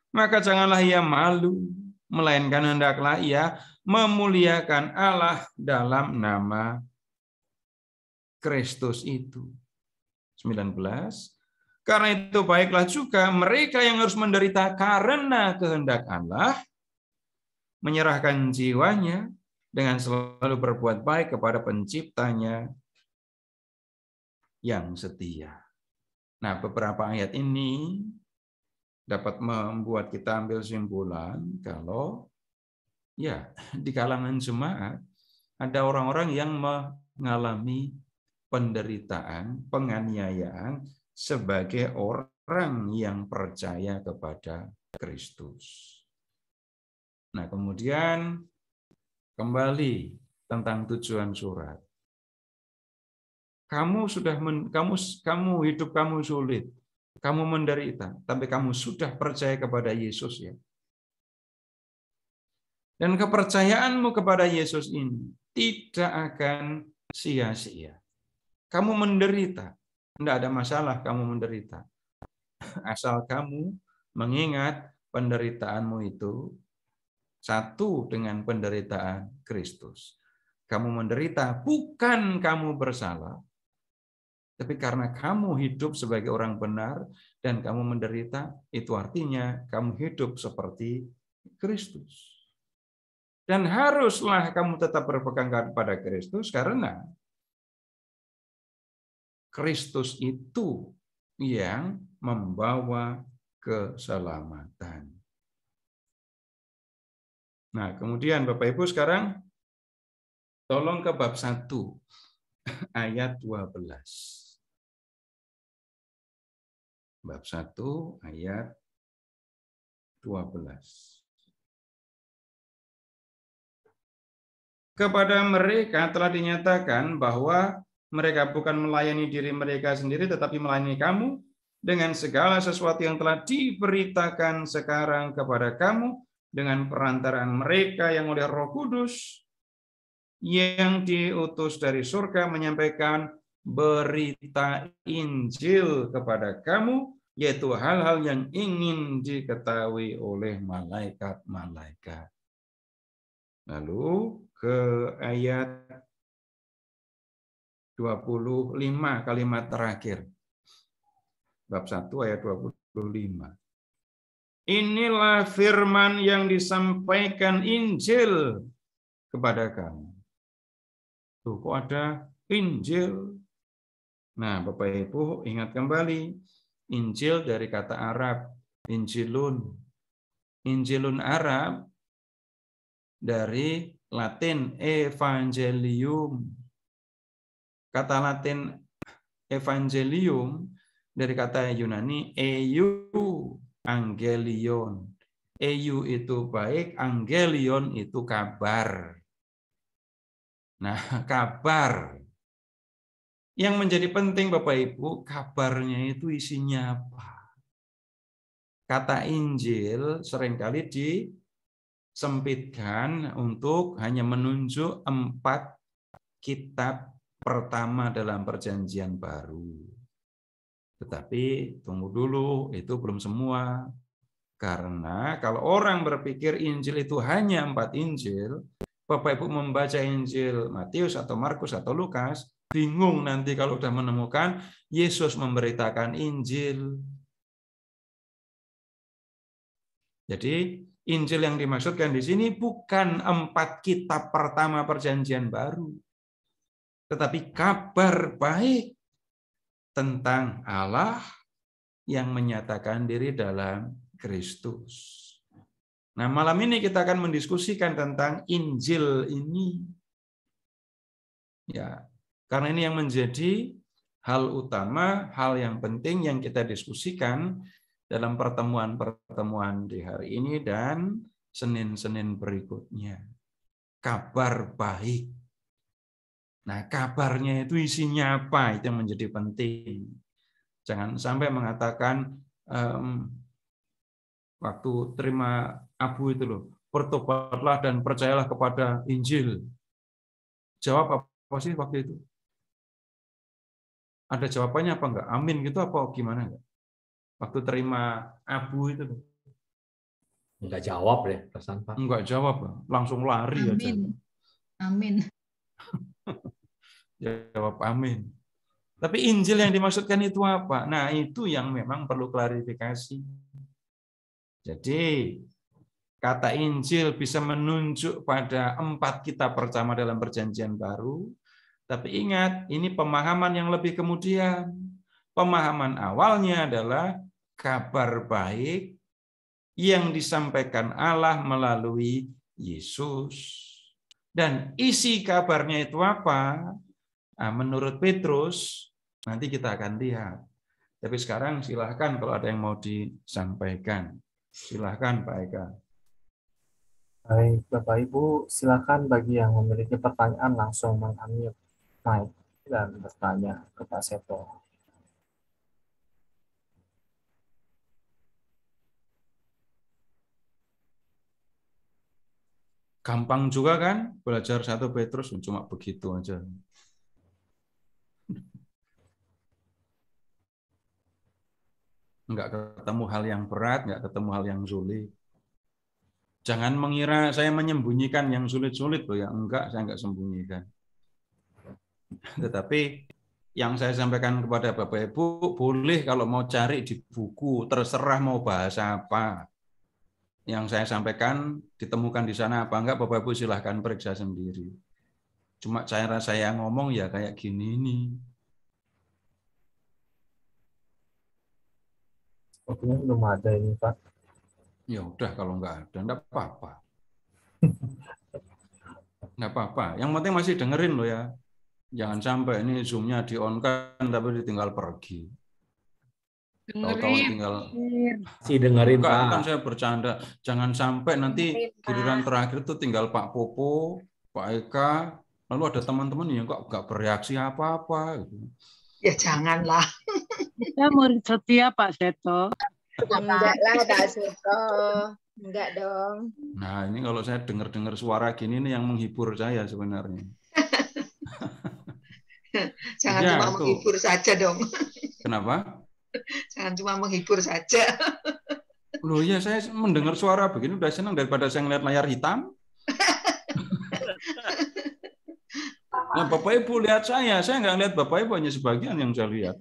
maka janganlah ia malu, melainkan hendaklah ia memuliakan Allah dalam nama Kristus itu. 19. Karena itu baiklah juga mereka yang harus menderita karena kehendak Allah, menyerahkan jiwanya dengan selalu berbuat baik kepada penciptanya yang setia. Nah, beberapa ayat ini dapat membuat kita ambil kesimpulan kalau ya di kalangan jemaat ada orang-orang yang mengalami penderitaan, penganiayaan sebagai orang yang percaya kepada Kristus. Nah, kemudian kembali tentang tujuan surat. Kamu hidup kamu sulit, kamu menderita, tapi kamu sudah percaya kepada Yesus ya. Dan kepercayaanmu kepada Yesus ini tidak akan sia-sia. Kamu menderita, tidak ada masalah kamu menderita. Asal kamu mengingat penderitaanmu itu satu dengan penderitaan Kristus. Kamu menderita bukan kamu bersalah, tapi karena kamu hidup sebagai orang benar dan kamu menderita, itu artinya kamu hidup seperti Kristus. Dan haruslah kamu tetap berpegang kepada Kristus karena Kristus itu yang membawa keselamatan. Nah, kemudian Bapak Ibu sekarang Tolong ke bab 1 ayat 12. Bab 1 ayat 12. Kepada mereka telah dinyatakan bahwa mereka bukan melayani diri mereka sendiri, tetapi melayani kamu dengan segala sesuatu yang telah diberitakan sekarang kepada kamu dengan perantaraan mereka yang oleh Roh Kudus yang diutus dari surga menyampaikan berita Injil kepada kamu, yaitu hal-hal yang ingin diketahui oleh malaikat-malaikat. Lalu ke ayat 25, kalimat terakhir. Bab 1 ayat 25. Inilah firman yang disampaikan Injil kepada kamu. Tuh, kok ada Injil? Nah, Bapak Ibu ingat kembali, Injil dari kata Arab, Injilun. Injilun Arab dari Latin evangelium. Kata Latin evangelium dari kata Yunani eu angelion. Eu itu baik, angelion itu kabar. Nah, kabar. Yang menjadi penting Bapak Ibu, kabarnya itu isinya apa? Kata Injil seringkali disempitkan untuk hanya menunjuk 4 kitab pertama dalam Perjanjian Baru. Tetapi tunggu dulu, itu belum semua. Karena kalau orang berpikir Injil itu hanya 4 Injil, Bapak Ibu membaca Injil Matius atau Markus atau Lukas, bingung nanti kalau sudah menemukan Yesus memberitakan Injil. Jadi Injil yang dimaksudkan di sini bukan 4 kitab pertama Perjanjian Baru, tetapi kabar baik tentang Allah yang menyatakan diri dalam Kristus. Nah, malam ini kita akan mendiskusikan tentang Injil ini. Ya, karena ini yang menjadi hal utama, hal yang penting yang kita diskusikan dalam pertemuan-pertemuan di hari ini dan Senin-Senin berikutnya. Kabar baik. Nah, kabarnya itu isinya apa? Itu yang menjadi penting. Jangan sampai mengatakan waktu terima abu itu loh, bertobatlah dan percayalah kepada Injil. Jawab apa sih waktu itu? Ada jawabannya apa enggak? Amin gitu apa gimana enggak? Waktu terima abu itu loh. Enggak jawab deh, perasaan Pak. Enggak jawab, langsung lari aja. Amin. Amin. Jawab amin. Tapi Injil yang dimaksudkan itu apa? Nah, itu yang memang perlu klarifikasi. Jadi, kata Injil bisa menunjuk pada 4 kitab pertama dalam Perjanjian Baru. Tapi ingat, ini pemahaman yang lebih kemudian. Pemahaman awalnya adalah kabar baik yang disampaikan Allah melalui Yesus. Dan isi kabarnya itu apa? Nah, menurut Petrus, nanti kita akan lihat. Tapi sekarang silahkan kalau ada yang mau disampaikan. Silahkan Pak Eka. Baik, Bapak Ibu, silakan bagi yang memiliki pertanyaan langsung meng-unmute mic dan bertanya ke Pak Seto. Gampang juga kan belajar 1 Petrus, cuma begitu aja. Enggak ketemu hal yang berat, enggak ketemu hal yang sulit. Jangan mengira saya menyembunyikan yang sulit-sulit loh ya. Enggak, saya enggak sembunyikan. Tetapi yang saya sampaikan kepada Bapak Ibu, boleh kalau mau cari di buku, terserah mau bahasa apa. Yang saya sampaikan ditemukan di sana apa enggak, Bapak Ibu silahkan periksa sendiri. Cuma cara saya ngomong ya kayak gini nih. Sepertinya belum ada ini, Pak. Ya udah kalau enggak ada, enggak apa-apa. Nggak apa-apa. Yang penting masih dengerin loh ya. Jangan sampai ini Zoom-nya di-on-kan tapi ditinggal pergi. Tahu-tahu tinggal Si dengerin, enggak, itu Pak. kan saya bercanda. Jangan sampai nanti giliran terakhir itu tinggal Pak Popo, Pak Eka, lalu ada teman-teman yang kok nggak bereaksi apa-apa gitu. Ya janganlah. Kita murid setia Pak Seto. Enggak lah Kak Seto. Enggak dong. Nah, ini kalau saya dengar-dengar suara gini nih yang menghibur saya sebenarnya. Jangan Ya, cuma itu. menghibur saja dong. Kenapa? Jangan cuma menghibur saja. Loh ya, saya mendengar suara begini udah senang daripada saya ngeliat layar hitam. Nah, Bapak Ibu lihat saya nggak lihat Bapak Ibu, hanya sebagian yang saya lihat.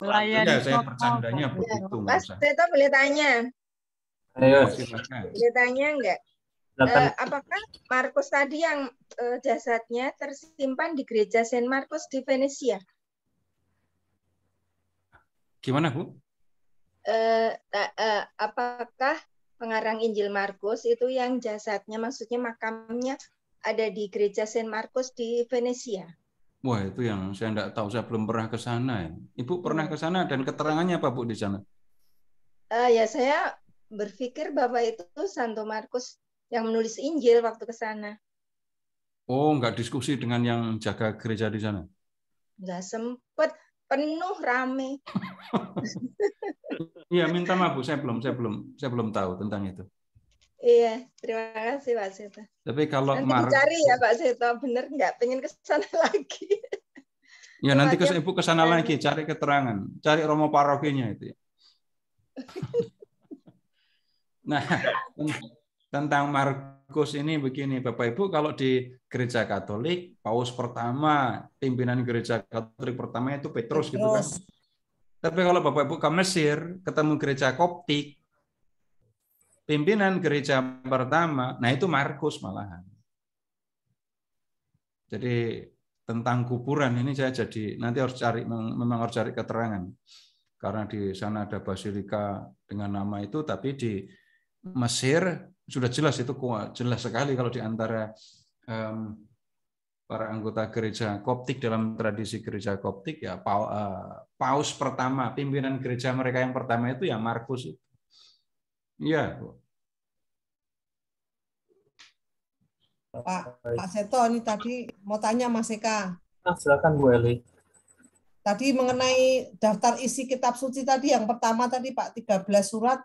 Melayani Ya, saya tokoh, bercandanya Pak begitu. Seto. Mas Seto boleh tanya? Ayo, Silakan. Boleh tanya enggak? silakan. Apakah Markus tadi yang jasadnya tersimpan di gereja Saint Markus di Venesia? Gimana, Bu? Apakah pengarang Injil Markus itu yang jasadnya, maksudnya makamnya ada di gereja Saint Markus di Venesia? Wah, itu yang saya nggak tahu, saya belum pernah ke sana. Ibu pernah ke sana dan keterangannya apa, Bu, di sana? Ya, saya berpikir Bapak itu Santo Markus yang menulis Injil waktu ke sana. Oh, nggak diskusi dengan yang jaga gereja di sana? Nggak sempet, penuh rame. Iya, minta maaf, Bu, saya belum tahu tentang itu. Iya, terima kasih Pak Seto. Tapi kalau Nanti dicari ya Pak Seto, bener nggak pengen ke sana lagi. ya nanti Tempatnya Ibu ke sana lagi cari keterangan, cari romo parokinya itu ya. Nah, tentang Markus ini begini, Bapak Ibu, kalau di gereja Katolik, Paus pertama, pimpinan gereja Katolik pertama itu Petrus gitu kan. Tapi kalau Bapak Ibu ke Mesir, ketemu gereja Koptik, pimpinan gereja pertama, nah itu Markus malahan. Jadi tentang kuburan ini saya jadi nanti harus cari, memang harus cari keterangan. Karena di sana ada basilika dengan nama itu, tapi di Mesir sudah jelas itu jelas sekali kalau di antara para anggota gereja Koptik dalam tradisi gereja Koptik ya Paus pertama, pimpinan gereja mereka yang pertama itu ya Markus itu. Iya. Pak Seto, ini tadi mau tanya Mas Eka. Silakan Bu Eli. Tadi mengenai daftar isi kitab suci tadi yang pertama tadi Pak 13 surat.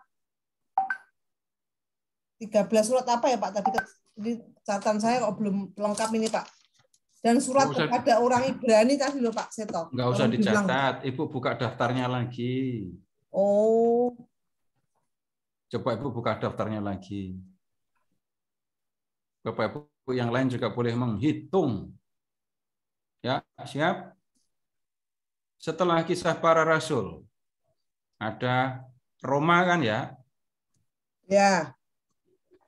13 surat apa ya Pak tadi di catatan saya kok belum lengkap ini Pak. Dan surat kepada orang Ibrani tadi loh Pak Seto. Enggak usah dicatat, Ibu buka daftarnya lagi. Oh. Coba Ibu buka daftarnya lagi. Bapak Ibu yang lain juga boleh menghitung. Ya, siap? Setelah kisah para rasul, ada Roma kan ya? Ya.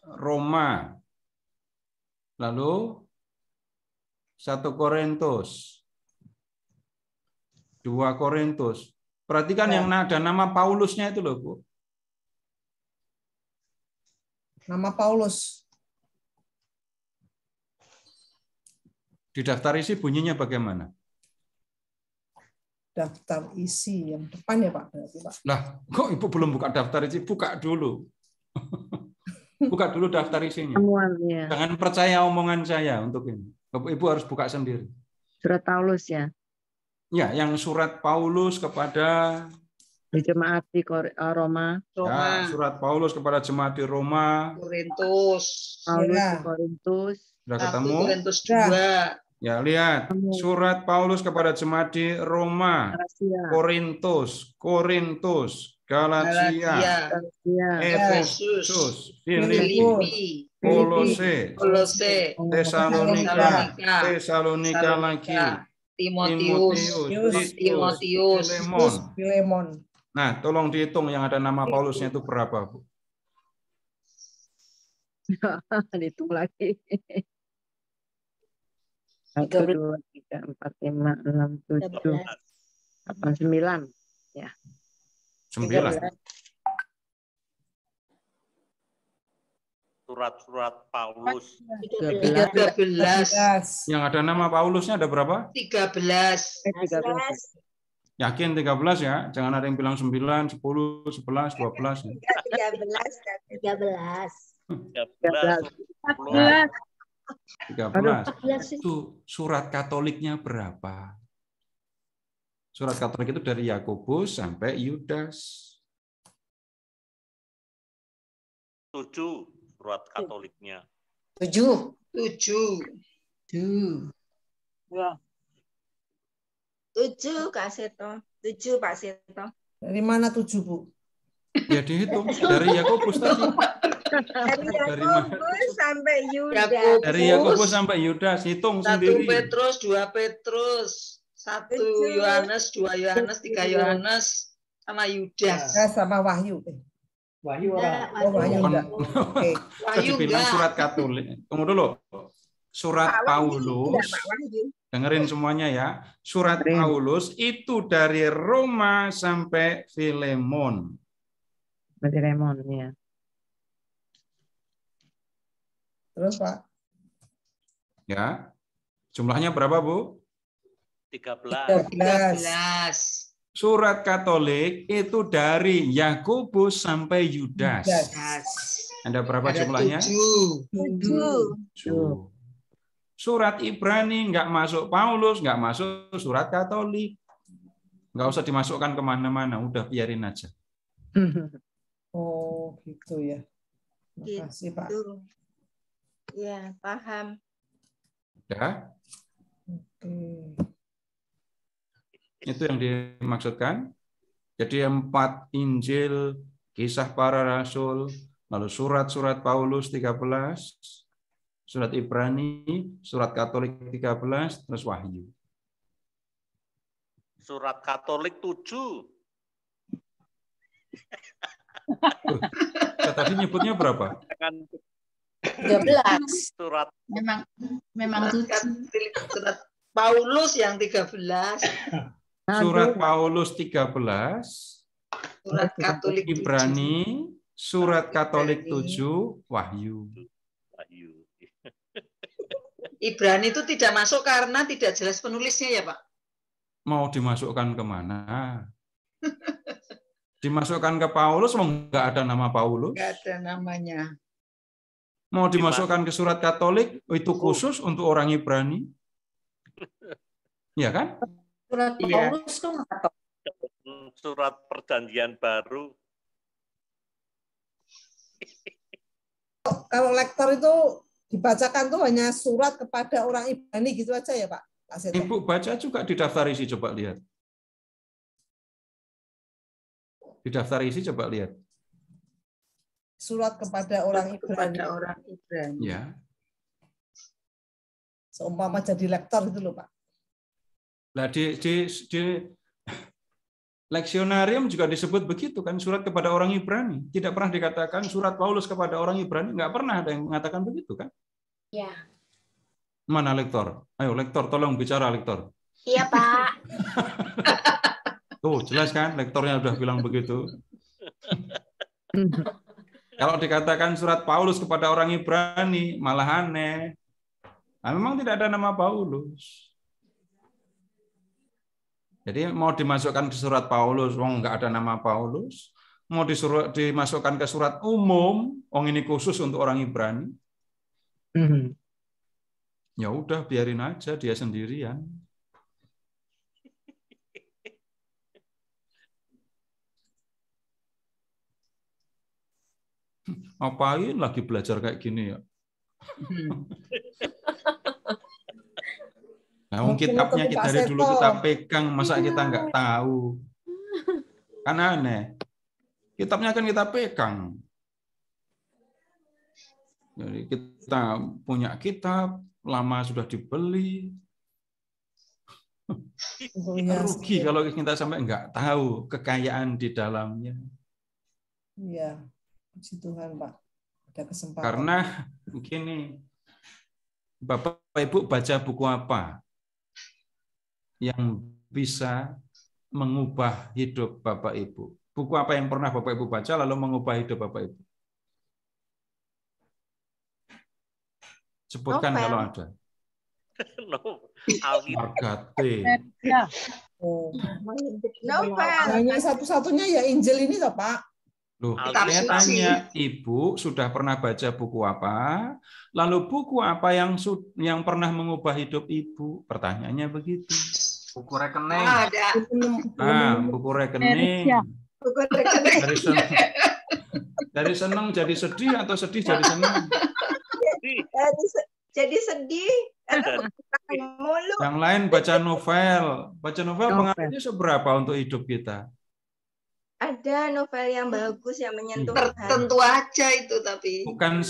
Roma. Lalu 1 Korintus. 2 Korintus. Perhatikan yang ada nama Paulusnya itu loh, Bu. Nama Paulus. Di daftar isi bunyinya bagaimana? Daftar isi yang depan ya Pak berarti Pak. Lah, kok Ibu belum buka daftar isi? Buka dulu. Buka dulu daftar isinya. Semuanya. Jangan percaya omongan saya untuk ini. Bapak Ibu harus buka sendiri. Surat Paulus ya. Ya, yang surat Paulus kepada Di jemaat di Roma. ya, surat Paulus kepada jemaat di Roma. Korintus. Paulus Ya. di Korintus. Sudah 1 ketemu? Korintus 2. Ya, lihat. Surat Paulus kepada jemaat di Roma, Galatia. Korintus, Galatia, Galatia. Efesus, Filipi, Filipi, Kolose, Kolose, Tesalonika lagi, Timotius, Filemon. Nah, tolong dihitung yang ada nama Paulusnya itu berapa, Bu? Dihitung lagi. 1, 2, 3, 4, 5, 6, 7, 8, 9. Ya. 9. surat-surat Paulus. 13. Yang ada nama Paulusnya ada berapa? 13. 13. Yakin 13 ya? Jangan ada yang bilang 9, 10, 11, 12. 13. 13. Itu surat Katoliknya berapa? Surat Katolik itu dari Yakobus sampai Yudas. 7 surat Katoliknya. 7. Ya. 7 Kak Seto. 7 Pak Seto. Dari mana 7, Bu? Ya dihitung dari Yakobus tadi. Dari Yakobus sampai Yudas. Dari Yakobus sampai Yudas, hitung 1 sendiri. Petrus, 2 Petrus, 1 Yohanes, 2 Yohanes, 3 Yohanes, sama Yudas. Sama Wahyu. Wahyu orang. Oh, Wahyu enggak. Oke. Wahyu Dibilang enggak. surat Katolik. Tunggu dulu. Surat Paulus. Dengerin semuanya ya. Surat Paulus itu dari Roma sampai Filemon. Filemon ya. Terus, Pak? Ya. Jumlahnya berapa, Bu? 13. 13. Surat Katolik itu dari Yakobus sampai Yudas. Ada berapa jumlahnya? 7. Surat Ibrani nggak masuk Paulus, nggak masuk surat Katolik. Nggak usah dimasukkan kemana-mana, udah biarin aja. Oh, gitu ya. Terima kasih, Pak. Ya, paham. Ya, Oke. itu yang dimaksudkan. Jadi 4 Injil, kisah para rasul, lalu surat-surat Paulus 13, surat Ibrani, surat Katolik 13, terus Wahyu. Surat Katolik 7. Tadi nyebutnya berapa? 13. Surat Memang 7. Surat Paulus yang 13. Surat Paulus 13, Surat Katolik 7. Ibrani, surat Katolik 7, Wahyu. Ibrani itu tidak masuk karena tidak jelas penulisnya ya, Pak? Mau dimasukkan kemana? Dimasukkan ke Paulus, nggak ada nama Paulus. Nggak ada namanya. Mau dimasukkan ke surat Katolik, itu khusus untuk orang Ibrani. Iya kan? Surat Paulus kan surat Perjanjian Baru. Kalau lektor itu dibacakan tuh hanya surat kepada orang Ibrani gitu aja ya, Pak? Ibu baca juga di daftar isi, coba lihat. Di daftar isi coba lihat. Surat kepada orang Ibrani. Kepada orang Ibrani. Ya. Seumpama jadi lektor gitu loh, Pak. Nah, di leksionarium juga disebut begitu kan, surat kepada orang Ibrani. Tidak pernah dikatakan surat Paulus kepada orang Ibrani, nggak pernah ada yang mengatakan begitu kan? Ya. Mana lektor? Ayo lektor, tolong bicara lektor. Iya, Pak. Tuh, jelas kan lektornya udah bilang begitu. Kalau dikatakan surat Paulus kepada orang Ibrani, malah aneh. Nah, memang tidak ada nama Paulus. Jadi mau dimasukkan ke surat Paulus, wong nggak ada nama Paulus. Mau dimasukkan ke surat umum, wong ini khusus untuk orang Ibrani. Ya udah, biarin aja dia sendirian. Ngapain lagi belajar kayak gini ya? Nah, kitabnya kita dari dulu kita pegang, masa kita nggak tahu? Kan aneh. Kitabnya kan kita pegang. Jadi kita punya kitab, lama sudah dibeli. Rugi kalau kita sampai nggak tahu kekayaan di dalamnya. Iya, puji Tuhan, Pak. Ada kesempatan. Karena begini, Bapak Ibu baca buku apa yang bisa mengubah hidup Bapak Ibu? Buku apa yang pernah Bapak Ibu baca lalu mengubah hidup Bapak Ibu? Sebutkan Novel. kalau ada. Margate. Oh. Novel. Hanya satu-satunya ya Injil ini toh, Pak. Loh, Kitab saya suci. tanya, Ibu sudah pernah baca buku apa? Lalu buku apa yang pernah mengubah hidup Ibu? Pertanyaannya begitu. Buku rekening. Ada. Buku rekening. Buku rekening. Dari senang jadi sedih atau sedih jadi senang? Jadi sedih. Mulu. Yang lain baca novel. Baca novel pengaruhnya seberapa untuk hidup kita? Ada novel yang bagus yang menyentuh hati. Tertentu aja itu tapi. Bukan,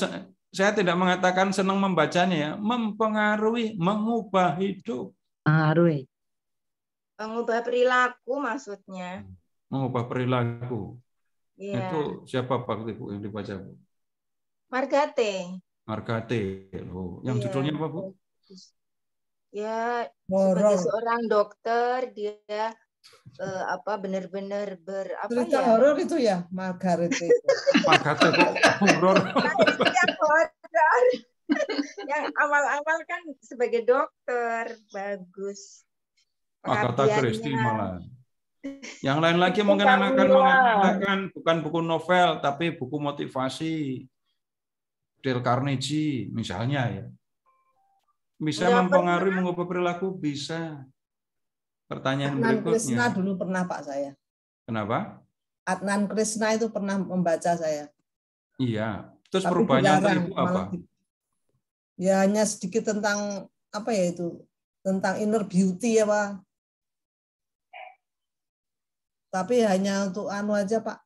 saya tidak mengatakan senang membacanya ya, mempengaruhi, mengubah hidup. Pengaruhi. Mengubah perilaku maksudnya. Mengubah perilaku. Iya. Itu siapa Pak Bu yang dibaca Bu? Margate. Margate. Oh, yang Iya. judulnya apa Bu? Ya, Horor. sebagai seorang dokter dia benar-benar Cerita horor itu ya, Margaret itu. Margate kok horor. Yang horor. Yang awal-awal kan sebagai dokter bagus. Agatha Christie malah. Yang lain lagi mungkin Bukan akan luar. mengatakan bukan buku novel tapi buku motivasi. Dale Carnegie misalnya ya. Bisa Nggak mempengaruhi mengubah perilaku bisa. Pertanyaan Adnan Krishna berikutnya. dulu pernah Pak saya. Kenapa? Adnan Krishna itu pernah membaca saya. Iya. Terus Tapi perubahannya untuk dilarang, Ibu apa? malah ya hanya sedikit tentang apa ya itu, tentang inner beauty ya Pak. Tapi hanya untuk anu aja Pak.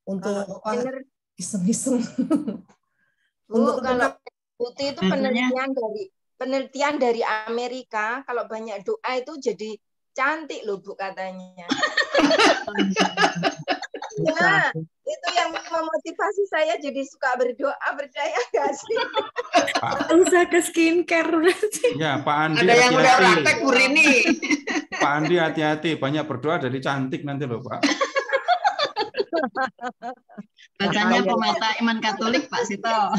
Untuk apa? Iseng-iseng. Bu, kalau putih itu penelitian dari Amerika, kalau banyak doa itu jadi cantik loh Bu katanya. Ya, itu yang memotivasi saya jadi suka berdoa, percaya gak sih? Usah ke skincare berarti. Ya, Pak Andi Ada yang udah hati-hati. praktek Bu Rini. Pak Andi hati-hati, banyak berdoa jadi cantik nanti loh Pak. Bacanya pemata iman Katolik Pak Sito. Kalau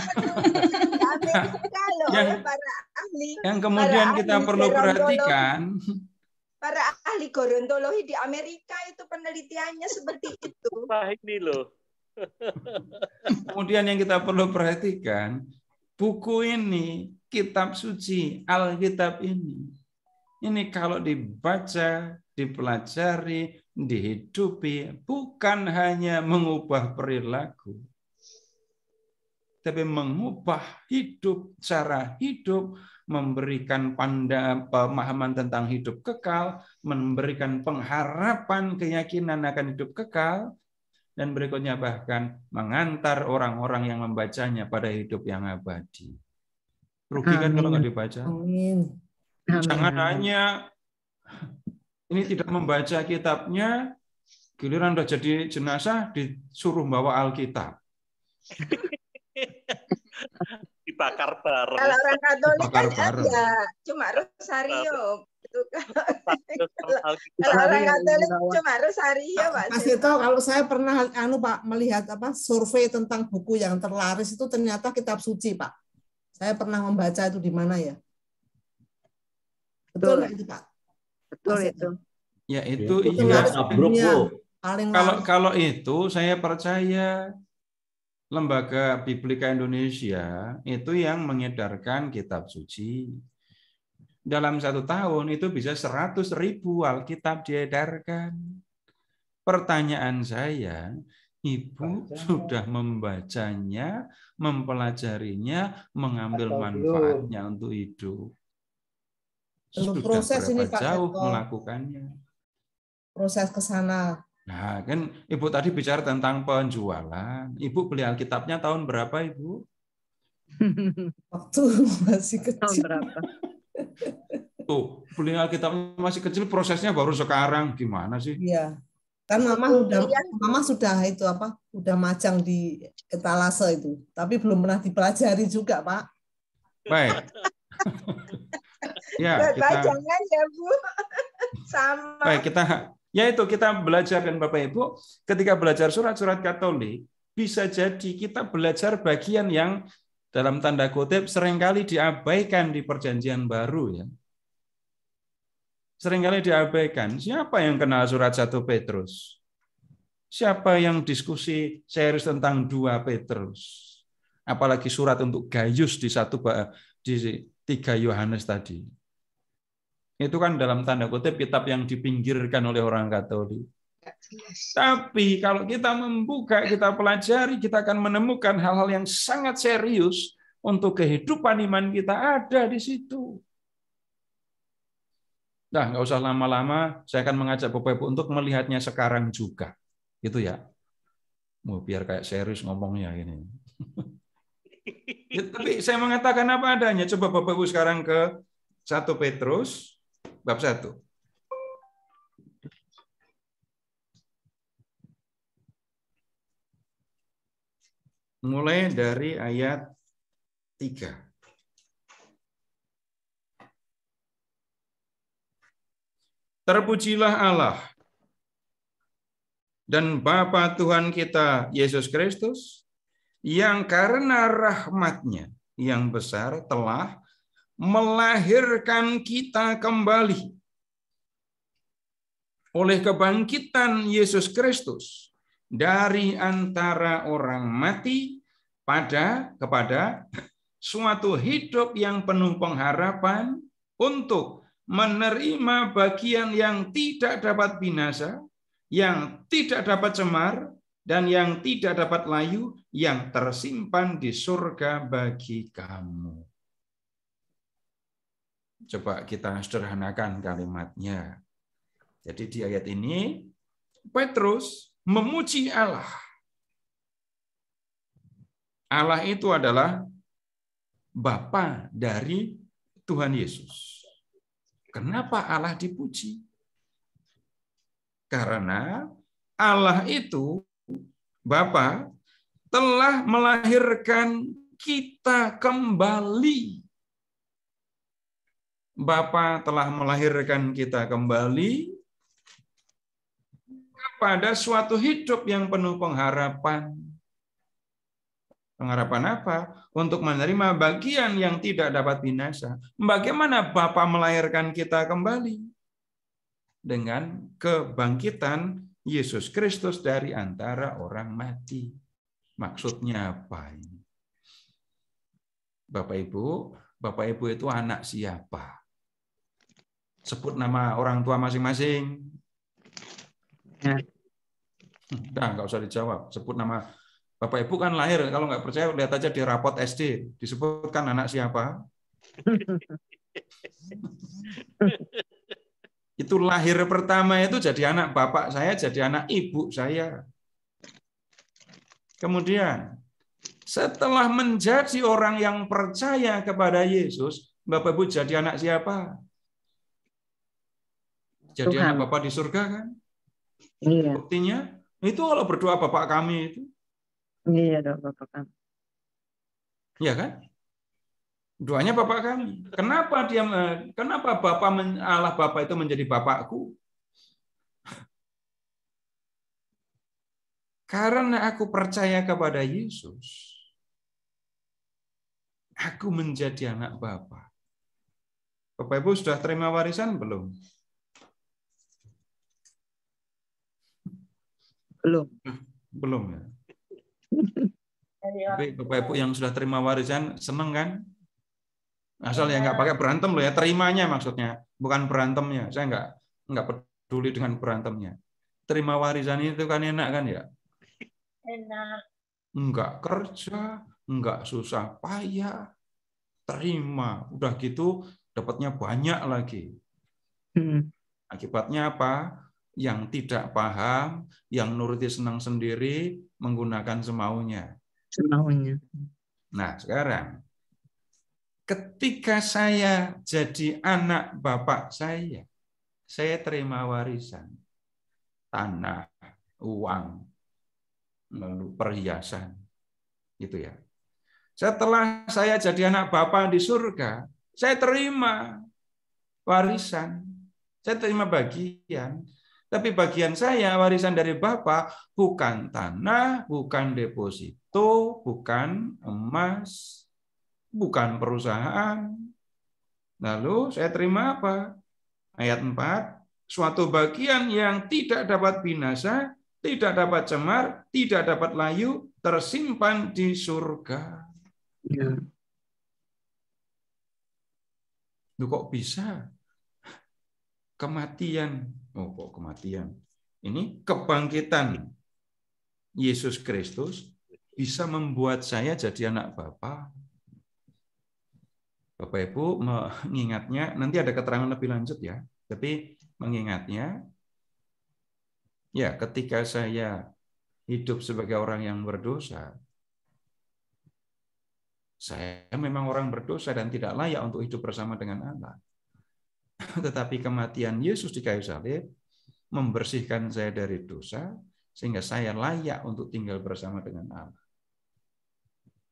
Yang- para ahli, Yang kemudian para kita ahli perlu gerontologi- perhatikan, para ahli gerontologi di Amerika itu penelitiannya seperti itu. Wah ini loh. kemudian yang kita perlu perhatikan, buku ini, kitab suci, Alkitab ini kalau dibaca, dipelajari, dihidupi, bukan hanya mengubah perilaku, tapi mengubah hidup, cara hidup, memberikan pemahaman tentang hidup kekal, memberikan pengharapan, keyakinan akan hidup kekal, dan berikutnya bahkan mengantar orang-orang yang membacanya pada hidup yang abadi. Rugi kan kalau nggak dibaca? Amin. Jangan hanya ini tidak membaca kitabnya, giliran udah jadi jenazah disuruh bawa Alkitab. Dibakar bareng. Kalau orang Katolik kan Bakar bareng. ya cuma rosario. Itu kalau Alkitab. orang Katolik cuma rosario, Pak. Mas Tito, kalau saya pernah Pak melihat survei tentang buku yang terlaris itu ternyata kitab suci, Pak. Saya pernah membaca itu di mana ya? Betul nggak itu, Pak? Betul Mas itu. Ya itu Itu iya. laris dunia. Paling laris. Kalau itu saya percaya Lembaga Biblika Indonesia itu yang mengedarkan kitab suci. Dalam 1 tahun itu bisa 100.000 Alkitab diedarkan. Pertanyaan saya, Ibu sudah membacanya, mempelajarinya, mengambil Atau manfaatnya untuk hidup. Belum Sudah proses berapa ini, Pak jauh Seto. melakukannya? Proses ke sana. Nah, kan Ibu tadi bicara tentang penjualan. Ibu beli Alkitabnya tahun berapa, Ibu? Waktu masih Tahun kecil. berapa? Tuh, beli Alkitabnya masih kecil, prosesnya baru sekarang. Gimana sih? Iya. Kan Mama sudah itu udah majang di etalase itu. Tapi belum pernah dipelajari juga, Pak. Baik. Ya, Jangan ya, Bu. Sama. Baik, kita belajar kan Bapak Ibu, ketika belajar surat-surat Katolik, bisa jadi kita belajar bagian yang dalam tanda kutip seringkali diabaikan di Perjanjian Baru, ya. Seringkali diabaikan. Siapa yang kenal surat 1 Petrus? Siapa yang diskusi serius tentang 2 Petrus? Apalagi surat untuk Gaius di 3 Yohanes tadi. Itu kan dalam tanda kutip kitab yang dipinggirkan oleh orang Katolik. Tapi kalau kita membuka, kita pelajari, kita akan menemukan hal-hal yang sangat serius untuk kehidupan iman kita ada di situ. Nah, nggak usah lama-lama, saya akan mengajak Bapak Ibu untuk melihatnya sekarang juga. Gitu ya. Mau biar kayak serius ngomongnya ini. Ya, tapi saya mengatakan apa adanya. Coba Bapak Ibu sekarang ke 1 Petrus bab 1. Mulai dari ayat 3. Terpujilah Allah dan Bapa Tuhan kita Yesus Kristus, yang karena rahmat-Nya yang besar telah melahirkan kita kembali oleh kebangkitan Yesus Kristus dari antara orang mati kepada suatu hidup yang penuh pengharapan untuk menerima bagian yang tidak dapat binasa, yang tidak dapat cemar, dan yang tidak dapat layu, yang tersimpan di surga bagi kamu. Coba kita sederhanakan kalimatnya. Jadi di ayat ini, Petrus memuji Allah. Allah itu adalah Bapa dari Tuhan Yesus. Kenapa Allah dipuji? Karena Allah itu, Bapa, telah melahirkan kita kembali. Bapa telah melahirkan kita kembali kepada suatu hidup yang penuh pengharapan. Pengharapan apa? Untuk menerima bagian yang tidak dapat binasa. Bagaimana Bapa melahirkan kita kembali? Dengan kebangkitan Yesus Kristus dari antara orang mati. Maksudnya apa ini? Bapak Ibu itu anak siapa? Sebut nama orang tua masing-masing. Nah, nggak usah dijawab. Sebut nama. Bapak Ibu kan lahir, kalau nggak percaya lihat aja di rapot SD. Disebutkan anak siapa. Itu lahir pertama itu jadi anak bapak saya, jadi anak ibu saya. Kemudian, setelah menjadi orang yang percaya kepada Yesus, Bapak Ibu jadi anak siapa? Jadi Tuhan. anak Bapak di surga kan? Iya. Buktinya, itu kalau berdoa Bapak kami itu. Iya dong Bapak kami. Iya kan? Doanya Bapak kami. Kenapa Allah Bapa itu menjadi Bapakku? Karena aku percaya kepada Yesus. Aku menjadi anak Bapa. Bapak Ibu sudah terima warisan belum? Belum. Belum ya. Tapi Bapak Ibu yang sudah terima warisan seneng kan? Asal ya nggak pakai berantem loh ya, terimanya maksudnya, bukan berantemnya. Saya nggak peduli dengan berantemnya. Terima warisan itu kan enak kan ya? Enak. Nggak kerja, nggak susah payah, terima. Udah gitu dapatnya banyak lagi. Akibatnya apa? Yang tidak paham, yang nuruti senang sendiri, menggunakan semaunya. Semaunya. Nah, sekarang ketika saya jadi anak bapak saya terima warisan, tanah, uang, lalu perhiasan, gitu ya. Setelah saya jadi anak bapak di surga, saya terima warisan, saya terima bagian. Tapi bagian saya, warisan dari Bapak, bukan tanah, bukan deposito, bukan emas, bukan perusahaan. Lalu saya terima apa? Ayat 4, suatu bagian yang tidak dapat binasa, tidak dapat cemar, tidak dapat layu, tersimpan di surga. Ya. Loh, kok bisa? Kematian. Oh, kok kematian? Ini kebangkitan Yesus Kristus bisa membuat saya jadi anak Bapa. Bapak Ibu mengingatnya, nanti ada keterangan lebih lanjut ya. Tapi mengingatnya, ya ketika saya hidup sebagai orang yang berdosa, saya memang orang berdosa dan tidak layak untuk hidup bersama dengan Allah. Tetapi kematian Yesus di kayu salib membersihkan saya dari dosa, sehingga saya layak untuk tinggal bersama dengan Allah.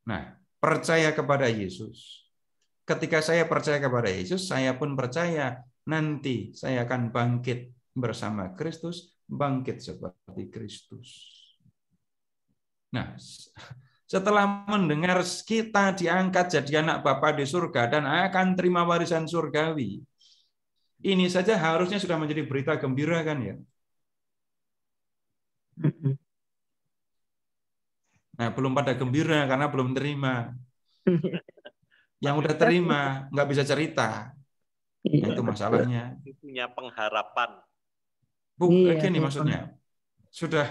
Nah, percaya kepada Yesus. Ketika saya percaya kepada Yesus, saya pun percaya nanti saya akan bangkit bersama Kristus, bangkit seperti Kristus. Nah, setelah mendengar kita diangkat jadi anak Bapa di surga dan akan terima warisan surgawi, ini saja harusnya sudah menjadi berita gembira kan ya? Nah, belum pada gembira karena belum terima. Yang udah terima nggak bisa cerita. Nah, itu masalahnya. Punya pengharapan. Gini maksudnya, sudah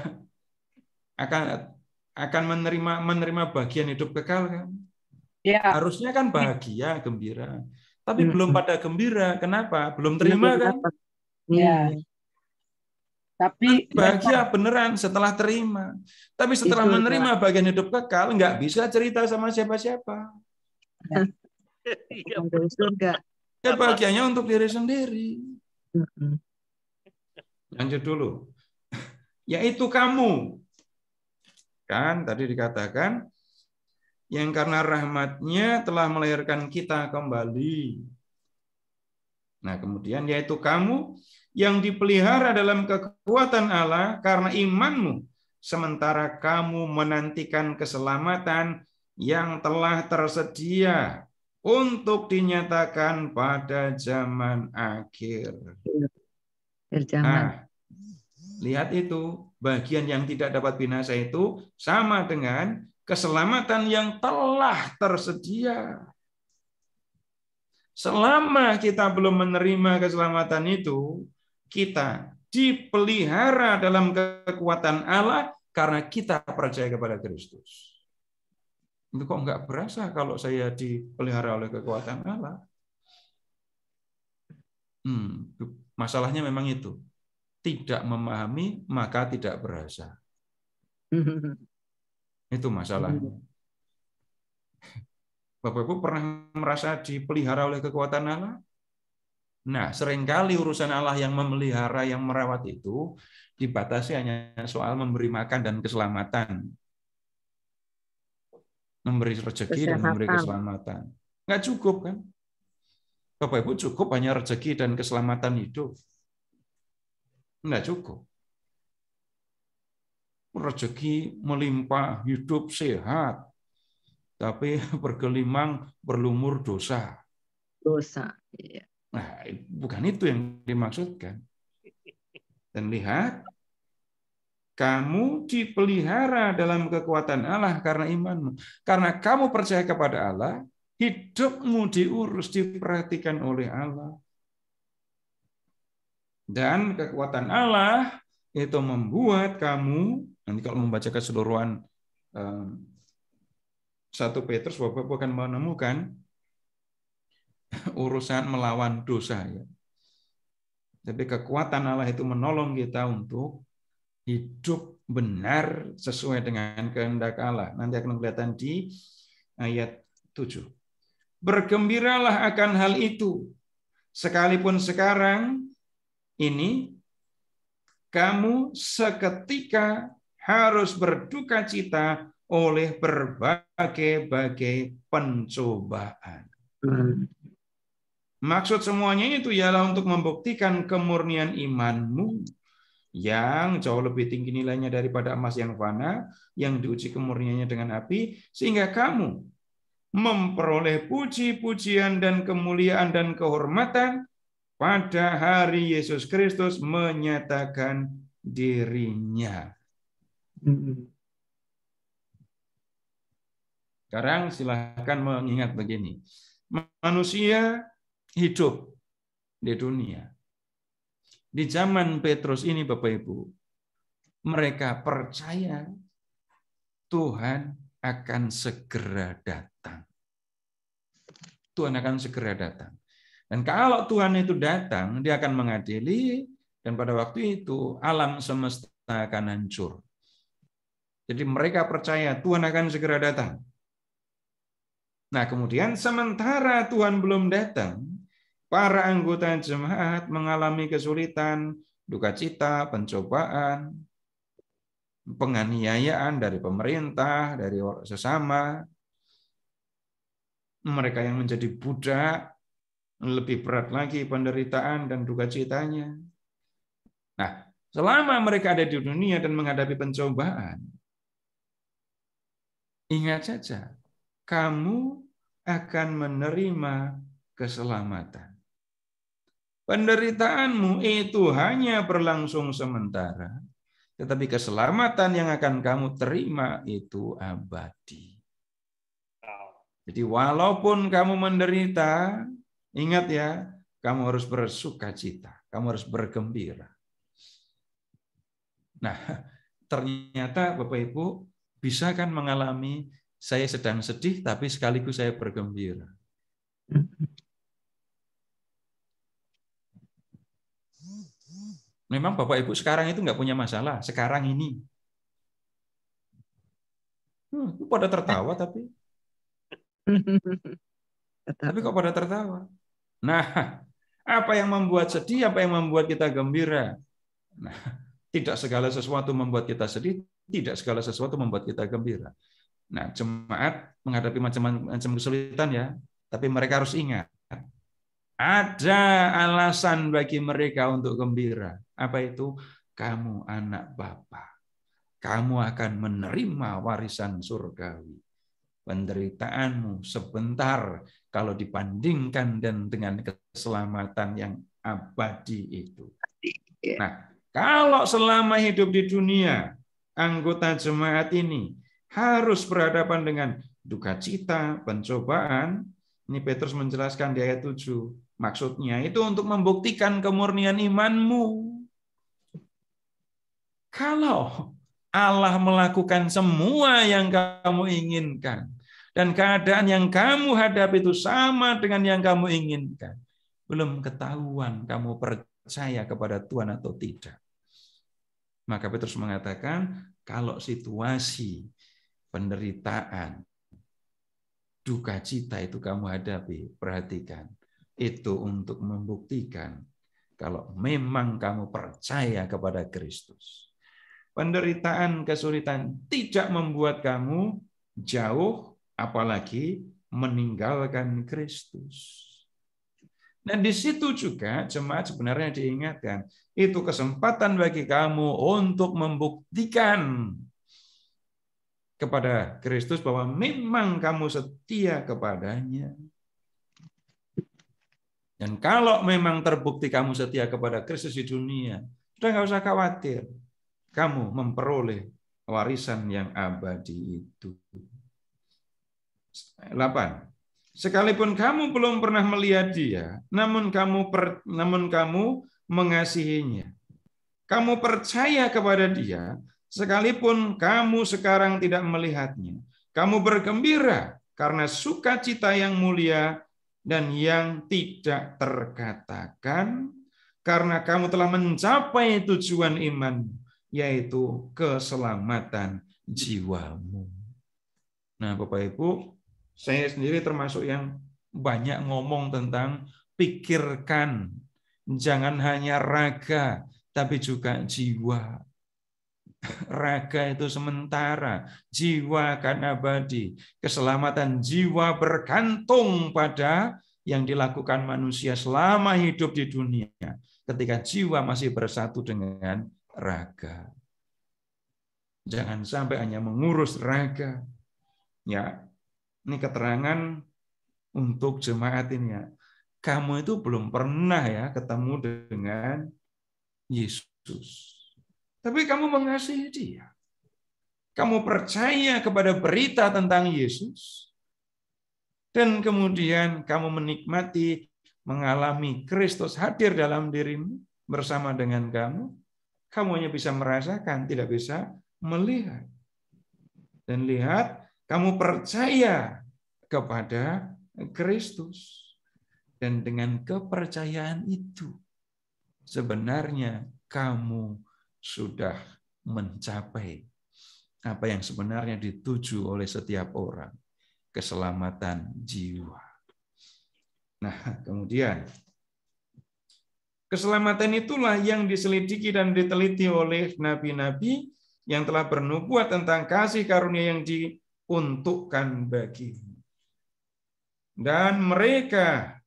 akan menerima bagian hidup kekal kan? Ya. Harusnya kan bahagia, gembira. Tapi belum pada gembira. Kenapa? Belum terima kan? Ya. Tapi bahagia beneran setelah terima. Tapi setelah menerima bagian hidup kekal, nggak bisa cerita sama siapa-siapa. Surga. Ya bahagianya untuk diri sendiri. Lanjut dulu. Yaitu kamu. Kan tadi dikatakan yang karena rahmat-Nya telah melahirkan kita kembali. Nah, kemudian yaitu kamu yang dipelihara dalam kekuatan Allah karena imanmu, sementara kamu menantikan keselamatan yang telah tersedia untuk dinyatakan pada zaman akhir. Nah, lihat itu, bagian yang tidak dapat binasa itu sama dengan keselamatan yang telah tersedia. Selama kita belum menerima keselamatan itu, kita dipelihara dalam kekuatan Allah karena kita percaya kepada Kristus. Itu kok nggak berasa kalau saya dipelihara oleh kekuatan Allah? Masalahnya memang itu. Tidak memahami, maka tidak berasa. Itu masalahnya. Bapak Ibu pernah merasa dipelihara oleh kekuatan Allah? Nah, seringkali urusan Allah yang memelihara, yang merawat itu dibatasi hanya soal memberi makan dan keselamatan. Memberi rezeki dan memberi keselamatan. Nggak cukup kan? Bapak Ibu cukup hanya rezeki dan keselamatan hidup. Nggak cukup. Rezeki melimpah, hidup sehat, tapi bergelimang berlumur dosa. Dosa, iya. Nah, bukan itu yang dimaksudkan. Dan lihat, kamu dipelihara dalam kekuatan Allah karena imanmu. Karena kamu percaya kepada Allah, hidupmu diurus, diperhatikan oleh Allah. Dan kekuatan Allah itu membuat kamu, nanti kalau membaca keseluruhan 1 Petrus, Bapak akan menemukan urusan melawan dosa. Ya. Tapi kekuatan Allah itu menolong kita untuk hidup benar sesuai dengan kehendak Allah. Nanti akan kelihatan di ayat 7. Bergembiralah akan hal itu, sekalipun sekarang ini kamu seketika harus berduka cita oleh berbagai-bagai pencobaan. Maksud semuanya itu ialah untuk membuktikan kemurnian imanmu yang jauh lebih tinggi nilainya daripada emas yang fana, yang diuji kemurniannya dengan api, sehingga kamu memperoleh puji-pujian dan kemuliaan dan kehormatan pada hari Yesus Kristus menyatakan dirinya. Sekarang silahkan mengingat begini. Manusia hidup di dunia. Di zaman Petrus ini, Bapak Ibu, mereka percaya Tuhan akan segera datang. Tuhan akan segera datang. Dan kalau Tuhan itu datang, dia akan mengadili, dan pada waktu itu alam semesta akan hancur. Jadi mereka percaya Tuhan akan segera datang. Nah, kemudian sementara Tuhan belum datang, para anggota jemaat mengalami kesulitan, duka cita, pencobaan, penganiayaan dari pemerintah, dari sesama. Mereka yang menjadi budak, lebih berat lagi penderitaan dan duka citanya. Nah, selama mereka ada di dunia dan menghadapi pencobaan, ingat saja, kamu akan menerima keselamatan. Penderitaanmu itu hanya berlangsung sementara, tetapi keselamatan yang akan kamu terima itu abadi. Jadi walaupun kamu menderita, ingat ya, kamu harus bersuka cita, kamu harus bergembira. Nah, ternyata Bapak Ibu bisa kan mengalami saya sedang sedih, tapi sekaligus saya bergembira. Memang Bapak Ibu sekarang itu nggak punya masalah, sekarang ini. Pada tertawa tapi. Tapi kok pada tertawa? Nah, apa yang membuat sedih, apa yang membuat kita gembira? Nah, tidak segala sesuatu membuat kita sedih, tidak segala sesuatu membuat kita gembira. Nah, jemaat menghadapi macam-macam kesulitan ya, tapi mereka harus ingat, ada alasan bagi mereka untuk gembira. Apa itu? Kamu anak Bapa. Kamu akan menerima warisan surgawi. Penderitaanmu sebentar kalau dibandingkan dan dengan keselamatan yang abadi itu. Nah, kalau selama hidup di dunia, anggota jemaat ini harus berhadapan dengan duka cita, pencobaan. Ini Petrus menjelaskan di ayat 7. Maksudnya itu untuk membuktikan kemurnian imanmu. Kalau Allah melakukan semua yang kamu inginkan, dan keadaan yang kamu hadapi itu sama dengan yang kamu inginkan, belum ketahuan kamu percaya kepada Tuhan atau tidak. Maka Petrus mengatakan, kalau situasi penderitaan, duka cita itu kamu hadapi, perhatikan. Itu untuk membuktikan kalau memang kamu percaya kepada Kristus. Penderitaan, kesulitan tidak membuat kamu jauh, apalagi meninggalkan Kristus. Dan di situ juga jemaat sebenarnya diingatkan, itu kesempatan bagi kamu untuk membuktikan kepada Kristus bahwa memang kamu setia kepadanya. Dan kalau memang terbukti kamu setia kepada Kristus di dunia, sudah nggak usah khawatir. Kamu memperoleh warisan yang abadi itu. 8. Sekalipun kamu belum pernah melihat dia, namun kamu mengasihinya. Kamu percaya kepada dia, sekalipun kamu sekarang tidak melihatnya. Kamu bergembira karena sukacita yang mulia dan yang tidak terkatakan, karena kamu telah mencapai tujuan iman, yaitu keselamatan jiwamu. Nah, Bapak Ibu, saya sendiri termasuk yang banyak ngomong tentang pikirkan, jangan hanya raga, tapi juga jiwa. Raga itu sementara, jiwa akan abadi. Keselamatan jiwa bergantung pada yang dilakukan manusia selama hidup di dunia, ketika jiwa masih bersatu dengan raga. Jangan sampai hanya mengurus raga, ya, Ini keterangan untuk jemaat ini ya. Kamu itu belum pernah ya ketemu dengan Yesus. Tapi kamu mengasihi Dia. Kamu percaya kepada berita tentang Yesus. Dan kemudian kamu menikmati, mengalami Kristus hadir dalam dirimu bersama dengan kamu. Kamu hanya bisa merasakan, tidak bisa melihat. Dan lihat, kamu percaya kepada Kristus. Dan dengan kepercayaan itu, sebenarnya kamu sudah mencapai apa yang sebenarnya dituju oleh setiap orang, keselamatan jiwa. Nah, kemudian keselamatan itulah yang diselidiki dan diteliti oleh nabi-nabi yang telah bernubuat tentang kasih karunia yang diuntukkan bagimu. Dan mereka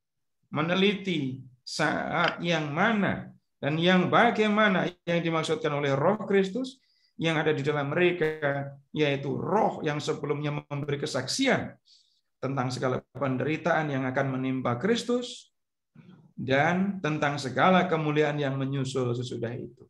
meneliti saat yang mana dan yang bagaimana yang dimaksudkan oleh Roh Kristus yang ada di dalam mereka, yaitu roh yang sebelumnya memberi kesaksian tentang segala penderitaan yang akan menimpa Kristus dan tentang segala kemuliaan yang menyusul sesudah itu.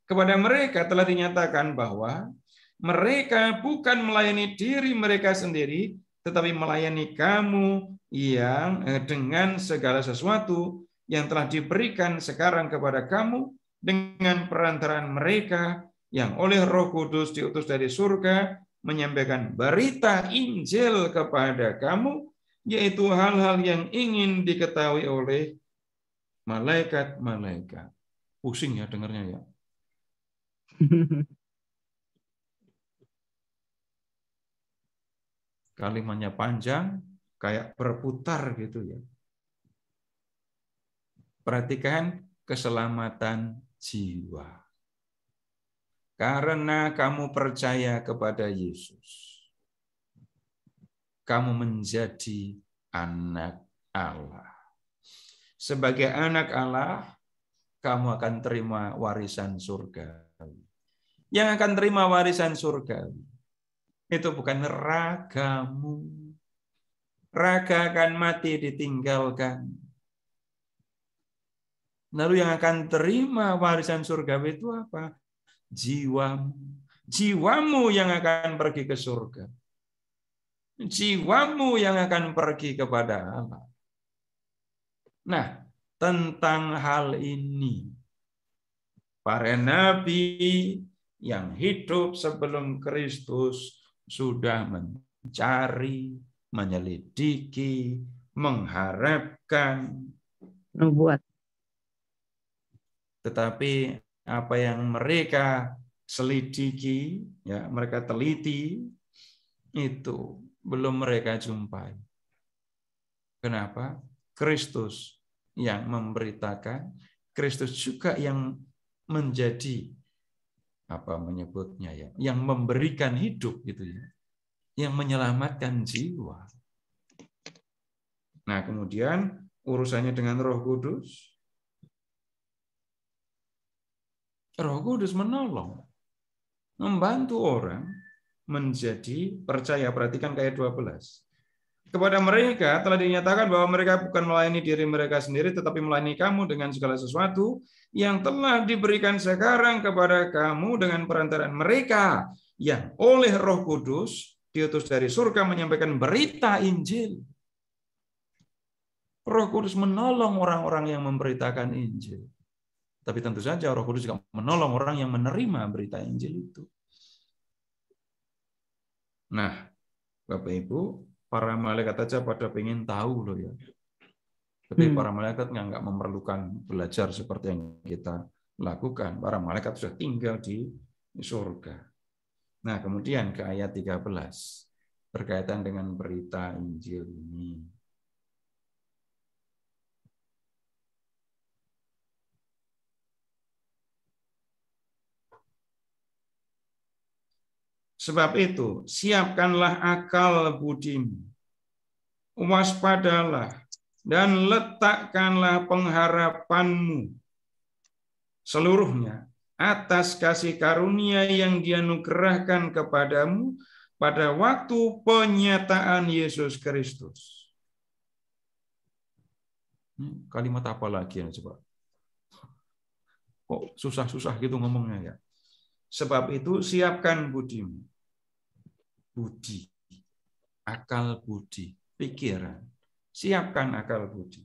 Kepada mereka telah dinyatakan bahwa mereka bukan melayani diri mereka sendiri, tetapi melayani kamu yang dengan segala sesuatu yang telah diberikan sekarang kepada kamu dengan perantaraan mereka yang oleh Roh Kudus diutus dari surga menyampaikan berita Injil kepada kamu, yaitu hal-hal yang ingin diketahui oleh malaikat-malaikat. Pusing ya dengarnya ya. Kalimatnya panjang, kayak berputar gitu ya. Perhatikan keselamatan jiwa. Karena kamu percaya kepada Yesus, kamu menjadi anak Allah. Sebagai anak Allah, kamu akan terima warisan surga. Yang akan terima warisan surga itu bukan ragamu. Raga akan mati ditinggalkan. Lalu yang akan terima warisan surgawi itu apa? Jiwamu. Jiwamu yang akan pergi ke surga. Jiwamu yang akan pergi kepada Allah. Nah, tentang hal ini, para nabi yang hidup sebelum Kristus sudah mencari, menyelidiki, mengharapkan nubuat. Tetapi apa yang mereka selidiki, ya, mereka teliti, itu belum mereka jumpai. Kenapa? Kristus yang memberitakan, Kristus juga yang menjadi apa menyebutnya ya, yang memberikan hidup gitu ya, yang menyelamatkan jiwa. Nah, kemudian urusannya dengan Roh Kudus. Roh Kudus menolong, membantu orang menjadi percaya. Perhatikan ayat 12. Kepada mereka telah dinyatakan bahwa mereka bukan melayani diri mereka sendiri, tetapi melayani kamu dengan segala sesuatu yang telah diberikan sekarang kepada kamu dengan perantaraan mereka yang oleh Roh Kudus diutus dari surga menyampaikan berita Injil. Roh Kudus menolong orang-orang yang memberitakan Injil. Tapi tentu saja Roh Kudus juga menolong orang yang menerima berita Injil itu. Nah, Bapak Ibu, para malaikat aja pada pengen tahu loh ya. Tapi para malaikat nggak memerlukan belajar seperti yang kita lakukan. Para malaikat sudah tinggal di surga. Nah, kemudian ke ayat 13 berkaitan dengan berita Injil ini. Sebab itu, siapkanlah akal budimu, waspadalah, dan letakkanlah pengharapanmu seluruhnya atas kasih karunia yang dianugerahkan kepadamu pada waktu penyataan Yesus Kristus. Kalimat apa lagi yang coba? Kok susah-susah gitu ngomongnya ya? Sebab itu siapkan budimu. Budi, akal budi, pikiran. Siapkan akal budi.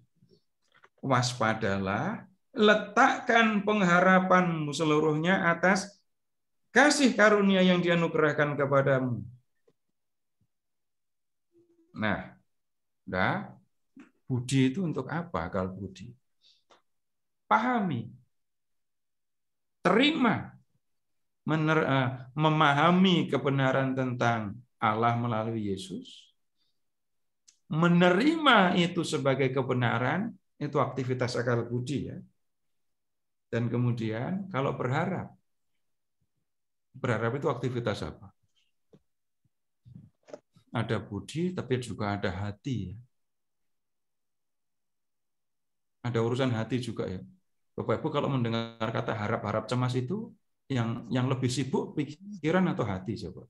Waspadalah, letakkan pengharapanmu seluruhnya atas kasih karunia yang dianugerahkan kepadamu. Nah, budi itu untuk apa? Akal budi. Pahami, terima, memahami kebenaran tentang Allah melalui Yesus, menerima itu sebagai kebenaran, itu aktivitas akal budi ya. Dan kemudian kalau berharap itu aktivitas apa? Ada budi, tapi juga ada hati. Ada urusan hati juga ya. Bapak Ibu kalau mendengar kata harap-harap cemas itu, yang lebih sibuk pikiran atau hati coba?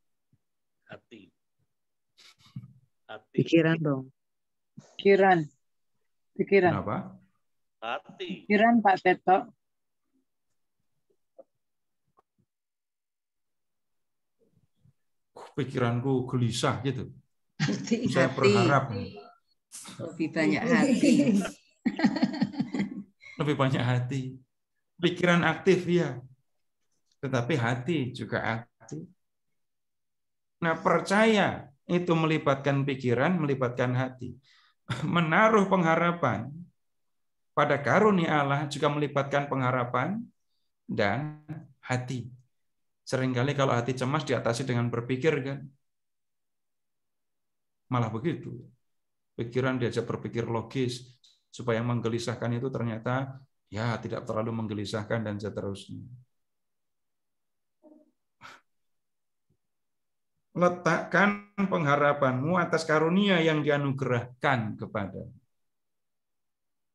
Hati. Pikiran dong. Pikiran. Kenapa? Hati. Pikiran Pak Seto. Pikiranku gelisah gitu. Saya Hati. berharap. Lebih banyak hati. Lebih banyak hati. Pikiran aktif ya. Tetapi hati juga aktif. Nah, percaya itu melibatkan pikiran, melibatkan hati. Menaruh pengharapan pada karunia Allah juga melibatkan pengharapan dan hati. Seringkali kalau hati cemas diatasi dengan berpikir kan. Malah begitu. Pikiran diajak berpikir logis supaya menggelisahkan itu ternyata ya tidak terlalu menggelisahkan dan seterusnya. Letakkan pengharapanmu atas karunia yang dianugerahkan kepadamu.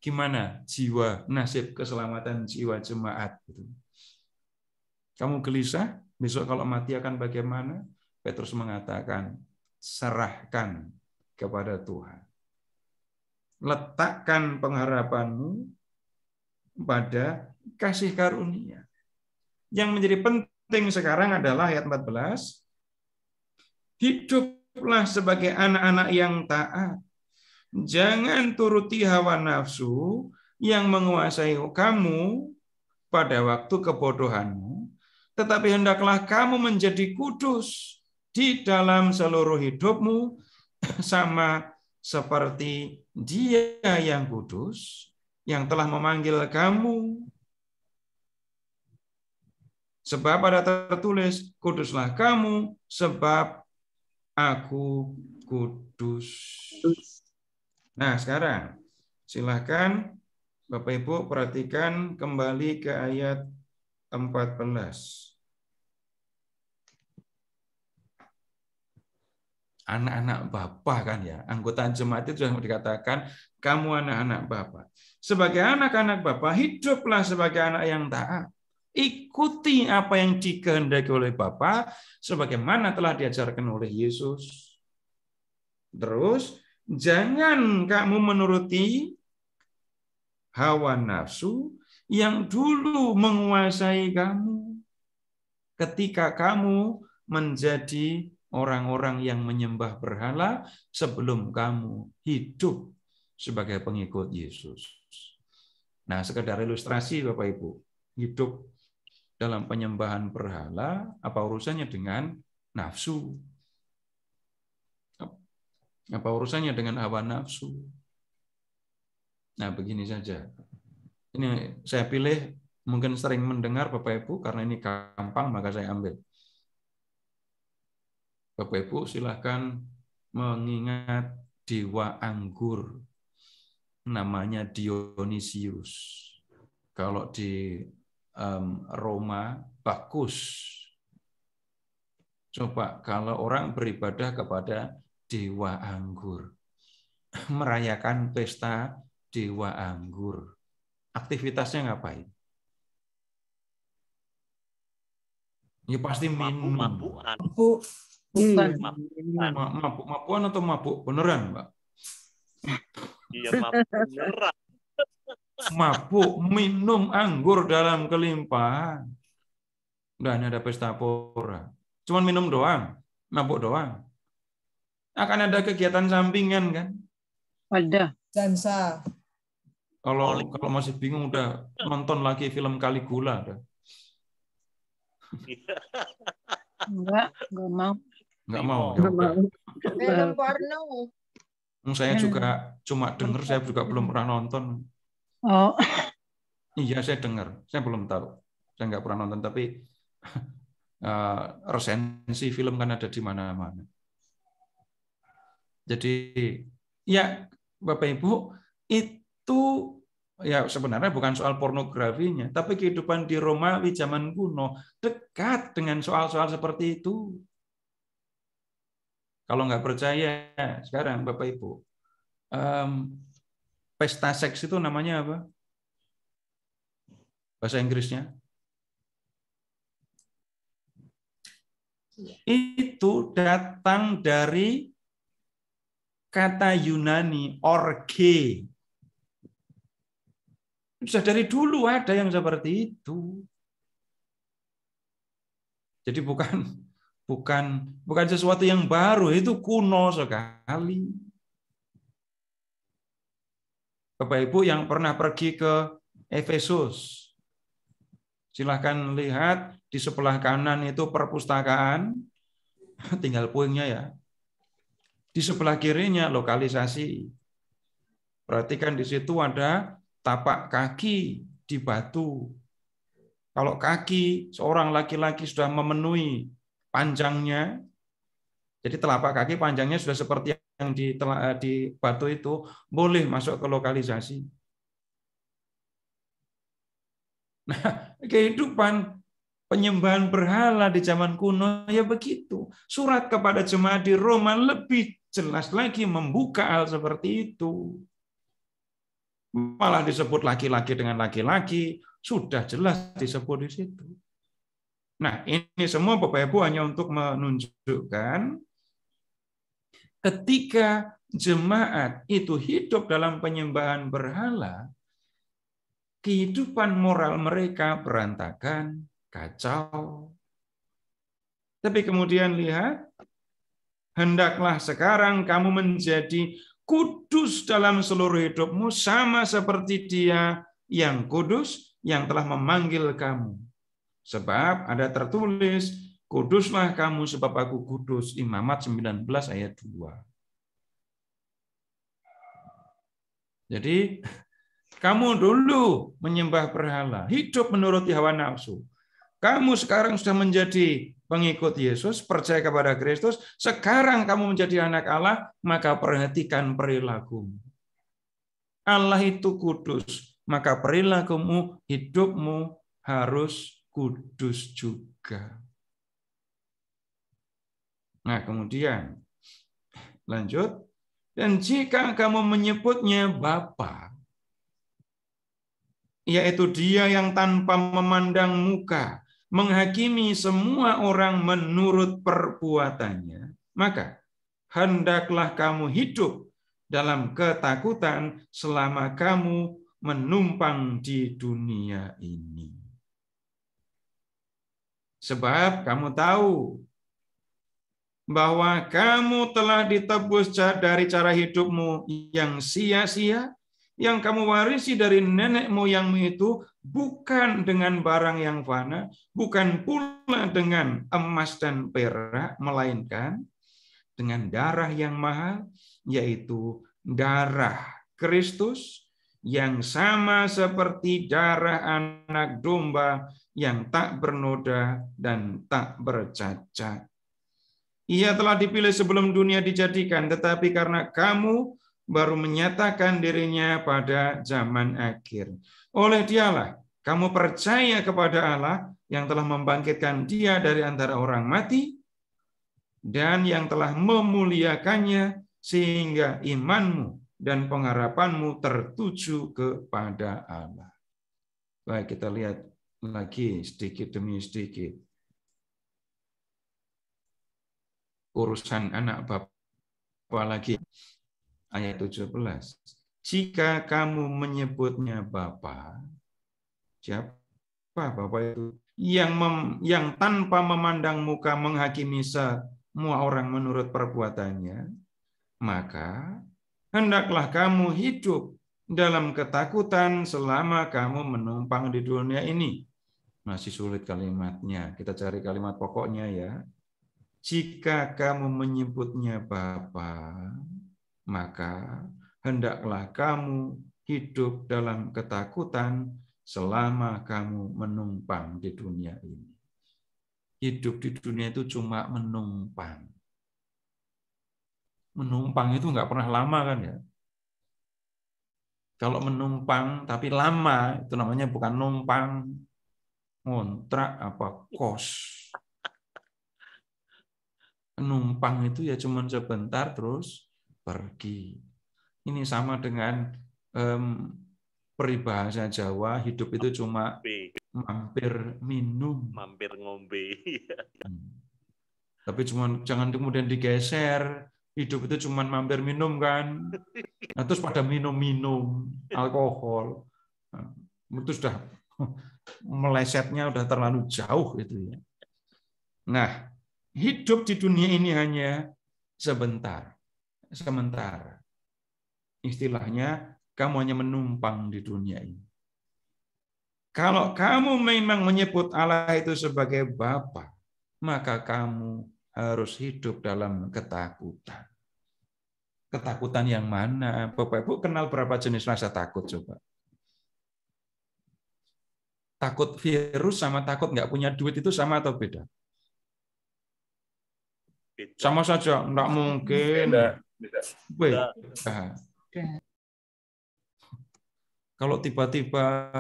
Gimana jiwa, nasib keselamatan jiwa jemaat itu? Kamu gelisah, besok kalau mati akan bagaimana? Petrus mengatakan, serahkan kepada Tuhan. Letakkan pengharapanmu pada kasih karunia. Yang menjadi penting sekarang adalah ayat 14. Hiduplah sebagai anak-anak yang taat. Jangan turuti hawa nafsu yang menguasai kamu pada waktu kebodohanmu, tetapi hendaklah kamu menjadi kudus di dalam seluruh hidupmu, sama seperti Dia yang kudus, yang telah memanggil kamu. Sebab ada tertulis, kuduslah kamu, sebab Aku kudus. Nah, sekarang silakan Bapak Ibu perhatikan kembali ke ayat 14. Anak-anak Bapa kan ya, anggota jemaat itu sudah dikatakan kamu anak-anak Bapa. Sebagai anak-anak Bapa, hiduplah sebagai anak yang taat. Ikuti apa yang dikehendaki oleh Bapa, sebagaimana telah diajarkan oleh Yesus. Terus, jangan kamu menuruti hawa nafsu yang dulu menguasai kamu ketika kamu menjadi orang-orang yang menyembah berhala sebelum kamu hidup sebagai pengikut Yesus. Nah, sekedar ilustrasi Bapak Ibu, hidup dalam penyembahan berhala, apa urusannya dengan nafsu? Apa urusannya dengan hawa nafsu? Nah, begini saja. Ini saya pilih, mungkin sering mendengar Bapak Ibu, karena ini gampang, maka saya ambil. Bapak Ibu silahkan mengingat dewa anggur. Namanya Dionysius. Kalau di Roma, Bacchus. Coba kalau orang beribadah kepada dewa anggur, merayakan pesta dewa anggur, aktivitasnya ngapain? Ya pasti minum. Bukan. Mabuk-mabukan atau mabuk beneran, Mbak? Iya, mabuk beneran. Mabuk minum anggur dalam kelimpahan. Udah ada pesta pora. Cuman minum doang, mabuk doang. Akan ada kegiatan sampingan kan? Ada. Dansa. Kalau masih bingung udah nonton lagi film Caligula. Enggak mau. Enggak mau. Ya udah. Film porno. Saya juga cuma dengar, saya juga belum pernah nonton. Oh. Iya, saya dengar. Saya belum tahu. Saya nggak pernah nonton, tapi resensi film kan ada di mana-mana. Jadi, ya Bapak Ibu, itu ya sebenarnya bukan soal pornografinya, tapi kehidupan di Romawi zaman kuno dekat dengan soal-soal seperti itu. Kalau nggak percaya, sekarang Bapak Ibu, pesta seks itu namanya apa? Bahasa Inggrisnya? Itu datang dari kata Yunani, orge. Sudah dari dulu ada yang seperti itu. Jadi bukan sesuatu yang baru, itu kuno sekali. Bapak Ibu yang pernah pergi ke Efesus, silahkan lihat di sebelah kanan itu perpustakaan, tinggal puingnya ya. Di sebelah kirinya lokalisasi. Perhatikan di situ ada tapak kaki di batu. Kalau kaki seorang laki-laki sudah memenuhi panjangnya, jadi telapak kaki panjangnya sudah seperti yang di batu itu, boleh masuk ke lokalisasi. Nah, kehidupan penyembahan berhala di zaman kuno ya begitu. Surat kepada jemaat di Roma lebih jelas lagi membuka hal seperti itu. Malah disebut laki-laki dengan laki-laki, sudah jelas disebut di situ. Nah, ini semua Bapak Ibu hanya untuk menunjukkan ketika jemaat itu hidup dalam penyembahan berhala, kehidupan moral mereka berantakan, kacau. Tapi kemudian lihat, hendaklah sekarang kamu menjadi kudus dalam seluruh hidupmu, sama seperti Dia yang kudus, yang telah memanggil kamu. Sebab ada tertulis, kuduslah kamu sebab aku kudus. Imamat 19 ayat 2. Jadi, kamu dulu menyembah berhala, hidup menurut hawa nafsu. Kamu sekarang sudah menjadi pengikut Yesus, percaya kepada Kristus, sekarang kamu menjadi anak Allah, maka perhatikan perilakumu. Allah itu kudus, maka perilakumu, hidupmu harus kudus juga. Nah, kemudian lanjut, dan jika kamu menyebutnya Bapa, yaitu Dia yang tanpa memandang muka menghakimi semua orang menurut perbuatannya, maka hendaklah kamu hidup dalam ketakutan selama kamu menumpang di dunia ini. Sebab kamu tahu bahwa kamu telah ditebus dari cara hidupmu yang sia-sia, yang kamu warisi dari nenek moyangmu itu, bukan dengan barang yang fana, bukan pula dengan emas dan perak, melainkan dengan darah yang mahal, yaitu darah Kristus, yang sama seperti darah anak domba yang tak bernoda dan tak bercacat. Ia telah dipilih sebelum dunia dijadikan, tetapi karena kamu baru menyatakan dirinya pada zaman akhir. Oleh Dialah kamu percaya kepada Allah yang telah membangkitkan Dia dari antara orang mati dan yang telah memuliakannya sehingga imanmu dan pengharapanmu tertuju kepada Allah. Baik, kita lihat lagi sedikit demi sedikit. urusan anak bapak lagi. Ayat 17. Jika kamu menyebutnya Bapa, siapa Bapa itu? Yang tanpa memandang muka menghakimi semua orang menurut perbuatannya, maka hendaklah kamu hidup dalam ketakutan selama kamu menumpang di dunia ini. Masih sulit kalimatnya. Kita cari kalimat pokoknya ya. Jika kamu menyebutnya Bapa, maka hendaklah kamu hidup dalam ketakutan selama kamu menumpang di dunia ini. Hidup di dunia itu cuma menumpang. Menumpang itu nggak pernah lama kan ya. Kalau menumpang tapi lama, itu namanya bukan numpang, ngontrak apa kos. Numpang itu ya cuma sebentar terus pergi. Ini sama dengan peribahasa Jawa, hidup itu cuma mampir minum. Mampir ngombe. Tapi jangan kemudian digeser. Hidup itu cuma mampir minum kan. Nah, terus pada minum-minum alkohol. Nah, itu sudah melesetnya udah terlalu jauh itu ya. Nah, hidup di dunia ini hanya sebentar. Sementara. Istilahnya kamu hanya menumpang di dunia ini. Kalau kamu memang menyebut Allah itu sebagai Bapa, maka kamu harus hidup dalam ketakutan. Ketakutan yang mana? Bapak Ibu kenal berapa jenis rasa takut coba? Takut virus sama takut nggak punya duit itu sama atau beda? Sama saja, nggak mungkin. Beda. Kalau tiba-tiba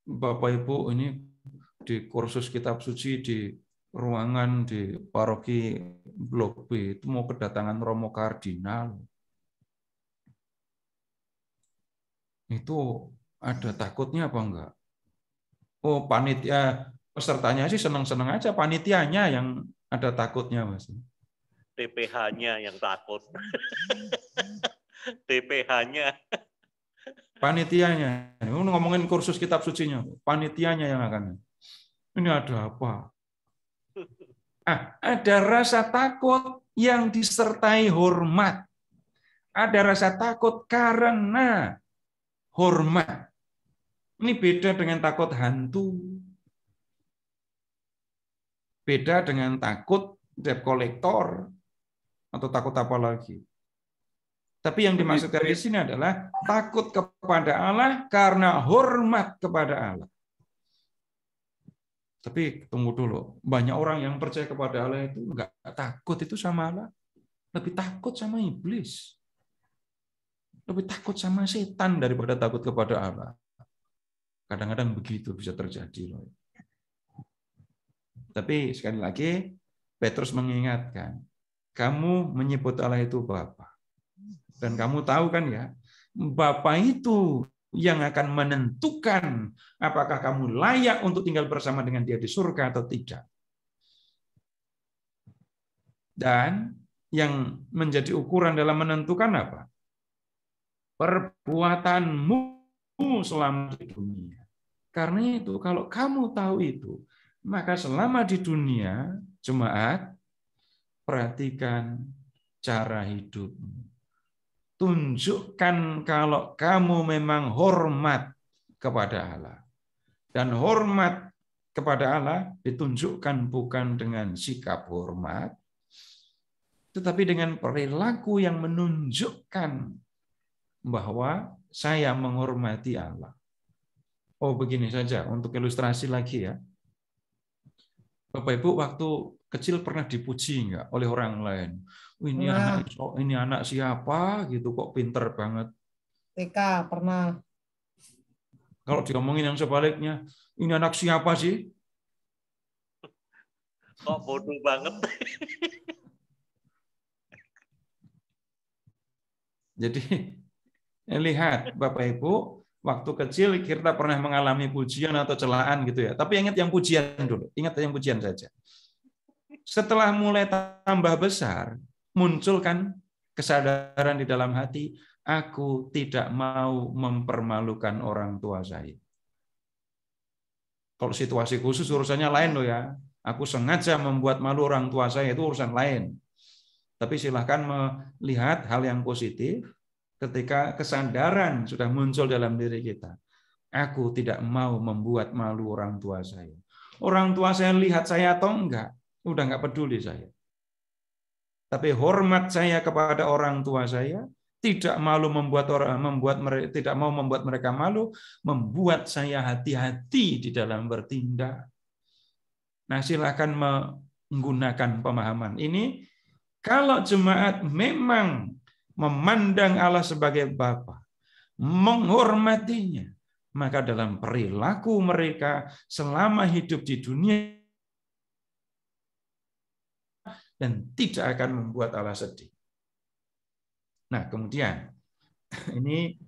Bapak Ibu ini di kursus kitab suci di ruangan di paroki Blok B itu mau kedatangan Romo Kardinal. Itu ada takutnya apa enggak? Oh, panitia pesertanya sih senang-senang aja, panitianya yang ada takutnya, Mas. TPH-nya yang takut. TPH-nya. Panitianya. Ngomongin kursus kitab sucinya, panitianya yang akan. Ini ada apa? Ada rasa takut yang disertai hormat. Ada rasa takut karena hormat. Ini beda dengan takut hantu. Beda dengan takut debt collector atau takut apa lagi. Tapi yang dimaksudkan di sini adalah takut kepada Allah karena hormat kepada Allah. Tapi tunggu dulu, banyak orang yang percaya kepada Allah itu enggak takut itu sama Allah, lebih takut sama iblis. Lebih takut sama setan daripada takut kepada Allah. Kadang-kadang begitu bisa terjadi loh. Tapi sekali lagi Petrus mengingatkan, kamu menyebut Allah itu Bapa. Dan kamu tahu kan ya, Bapa itu yang akan menentukan apakah kamu layak untuk tinggal bersama dengan Dia di surga atau tidak. Dan yang menjadi ukuran dalam menentukan apa? Perbuatanmu selama di dunia. Karena itu kalau kamu tahu itu, maka selama di dunia, jemaat, perhatikan cara hidupmu. Tunjukkan kalau kamu memang hormat kepada Allah. Dan hormat kepada Allah ditunjukkan bukan dengan sikap hormat, tetapi dengan perilaku yang menunjukkan bahwa saya menghormati Allah. Oh, begini saja untuk ilustrasi lagi ya. Bapak Ibu waktu kecil pernah dipuji enggak oleh orang lain? Ini anak siapa gitu kok pinter banget. TK pernah. Kalau diomongin yang sebaliknya, ini anak siapa sih? Kok bodoh banget. Jadi lihat Bapak Ibu, waktu kecil kita pernah mengalami pujian atau celaan gitu ya. Tapi ingat yang pujian dulu, ingat yang pujian saja. Setelah mulai tambah besar, muncul kan kesadaran di dalam hati, aku tidak mau mempermalukan orang tua saya. Kalau situasi khusus urusannya lain loh ya. Aku sengaja membuat malu orang tua saya, itu urusan lain. Tapi silahkan melihat hal yang positif ketika kesadaran sudah muncul dalam diri kita. Aku tidak mau membuat malu orang tua saya. Orang tua saya lihat saya atau enggak, udah enggak peduli saya. Tapi hormat saya kepada orang tua saya, tidak malu tidak mau membuat mereka malu, membuat saya hati-hati di dalam bertindak. Nah, silakan menggunakan pemahaman ini. Kalau jemaat memang memandang Allah sebagai Bapa, menghormatinya, maka dalam perilaku mereka selama hidup di dunia dan tidak akan membuat Allah sedih. Nah, kemudian ini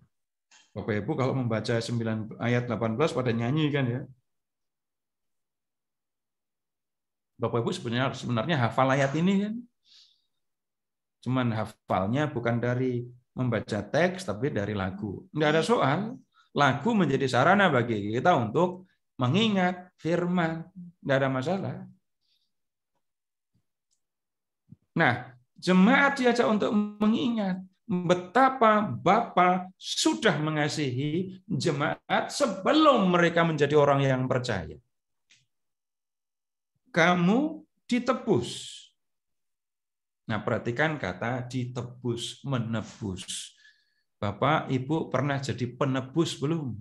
Bapak Ibu kalau membaca 9 ayat 18 pada nyanyi kan ya. Bapak Ibu sebenarnya hafal ayat ini kan. Cuman hafalnya bukan dari membaca teks tapi dari lagu. Enggak ada soal. Lagu menjadi sarana bagi kita untuk mengingat firman. Enggak ada masalah. Nah, jemaat diajak untuk mengingat betapa Bapa sudah mengasihi jemaat sebelum mereka menjadi orang yang percaya. Kamu ditebus. Nah, perhatikan kata ditebus, menebus. Bapak, Ibu pernah jadi penebus belum?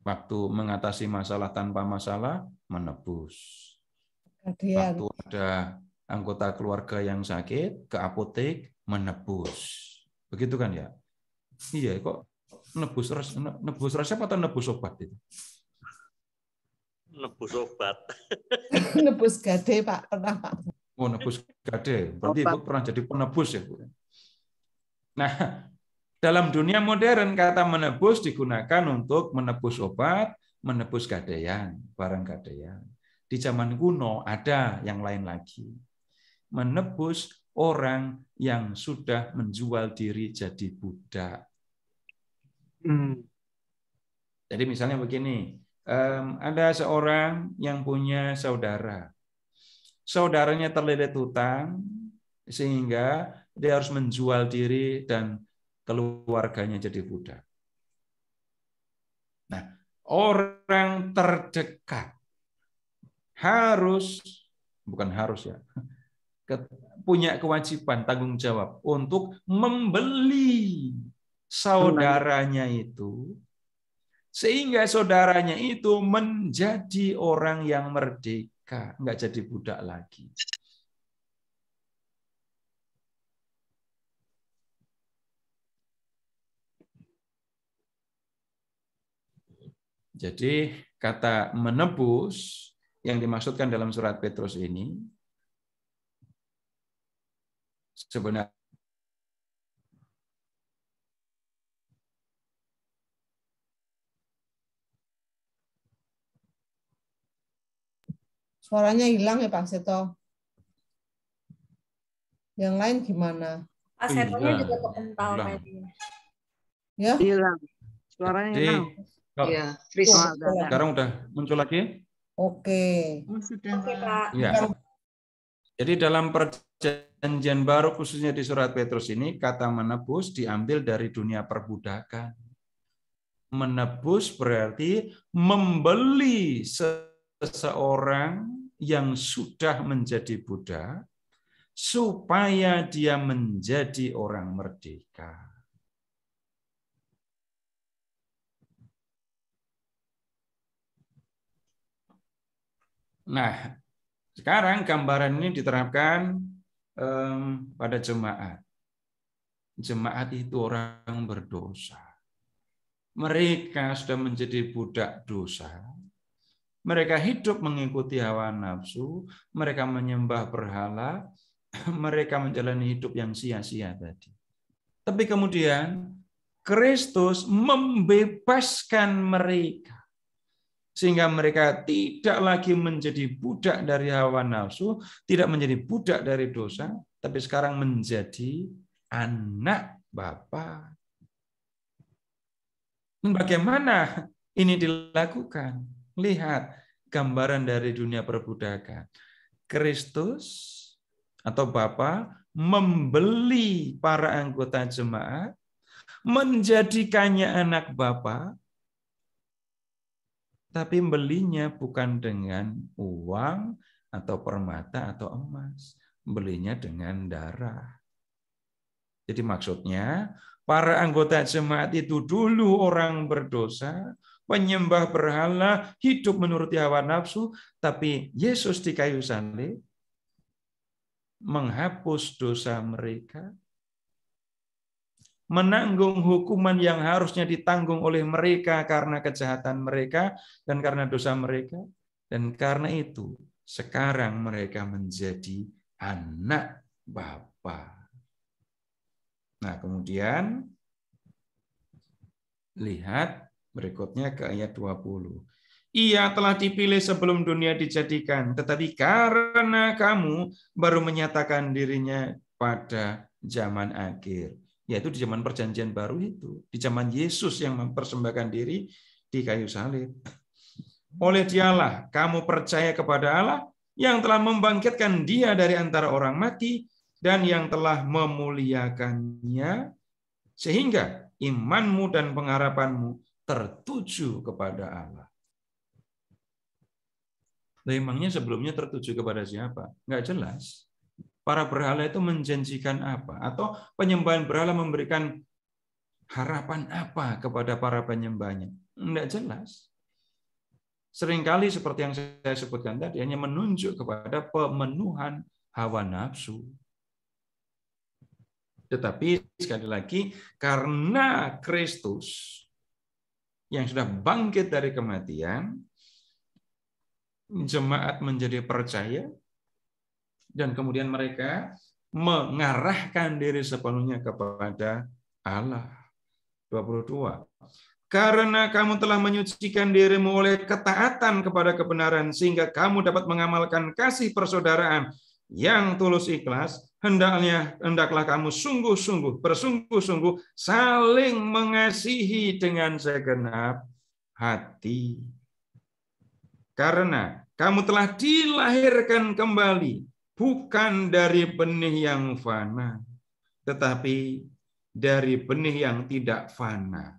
Waktu mengatasi masalah tanpa masalah, menebus. Waktu ada anggota keluarga yang sakit, ke apotek, menebus. Begitu kan ya? Iya, kok nebus resep atau nebus obat itu? Nebus obat. Nebus gade, Pak. Pernah, Pak. Oh, nebus gade. Berarti Ibu pernah jadi penebus ya, Bu. Nah, dalam dunia modern kata menebus digunakan untuk menebus obat, menebus gadaian, barang gadaian. Di zaman kuno ada yang lain lagi. Menebus orang yang sudah menjual diri jadi budak. Jadi misalnya begini, ada seorang yang punya saudara. Saudaranya terlilit hutang sehingga dia harus menjual diri dan keluarganya jadi budak. Nah, orang terdekat punya kewajiban tanggung jawab untuk membeli saudaranya itu sehingga saudaranya itu menjadi orang yang merdeka, nggak jadi budak lagi. Jadi kata menebus yang dimaksudkan dalam surat Petrus ini sebenarnya Suaranya hilang ya Pak Seto. Yang lain gimana? Pak Setonya juga kepental kayaknya. Ya? Hilang. Suaranya hilang. Iya, freeze. Sekarang udah muncul lagi? Oke. Sudah. Oke, Pak. Ya. Jadi dalam perjanjian baru khususnya di surat Petrus ini kata menebus diambil dari dunia perbudakan. Menebus berarti membeli seseorang yang sudah menjadi budak supaya dia menjadi orang merdeka. Nah, sekarang gambaran ini diterapkan pada jemaat. Jemaat itu orang berdosa. Mereka sudah menjadi budak dosa. Mereka hidup mengikuti hawa nafsu, mereka menyembah berhala, mereka menjalani hidup yang sia-sia tadi. Tapi kemudian Kristus membebaskan mereka. sehingga mereka tidak lagi menjadi budak dari hawa nafsu, tidak menjadi budak dari dosa, tapi sekarang menjadi anak Bapa. Bagaimana ini dilakukan? Lihat gambaran dari dunia perbudakan. Kristus atau Bapa membeli para anggota jemaat, menjadikannya anak Bapa, tapi belinya bukan dengan uang atau permata atau emas, belinya dengan darah. Jadi maksudnya para anggota jemaat itu dulu orang berdosa, penyembah berhala, hidup menuruti hawa nafsu, tapi Yesus di kayu salib menghapus dosa mereka, menanggung hukuman yang harusnya ditanggung oleh mereka karena kejahatan mereka dan karena dosa mereka. Dan karena itu, sekarang mereka menjadi anak Bapa. Nah, kemudian lihat berikutnya ke ayat 20. Ia telah dipilih sebelum dunia dijadikan, tetapi karena kamu baru menyatakan dirinya pada zaman akhir. Yaitu di zaman perjanjian baru itu, di zaman Yesus yang mempersembahkan diri di kayu salib. Oleh Dialah kamu percaya kepada Allah yang telah membangkitkan Dia dari antara orang mati dan yang telah memuliakannya, sehingga imanmu dan pengharapanmu tertuju kepada Allah. Nah, emangnya sebelumnya tertuju kepada siapa? Nggak jelas. Para berhala itu menjanjikan apa? Atau penyembahan berhala memberikan harapan apa kepada para penyembahnya? Nggak jelas. Seringkali seperti yang saya sebutkan tadi, hanya menunjuk kepada pemenuhan hawa nafsu. Tetapi sekali lagi, karena Kristus yang sudah bangkit dari kematian, jemaat menjadi percaya, dan kemudian mereka mengarahkan diri sepenuhnya kepada Allah. 22. Karena kamu telah menyucikan dirimu oleh ketaatan kepada kebenaran, sehingga kamu dapat mengamalkan kasih persaudaraan yang tulus ikhlas, hendaklah kamu bersungguh-sungguh saling mengasihi dengan segenap hati. Karena kamu telah dilahirkan kembali, bukan dari benih yang fana, tetapi dari benih yang tidak fana,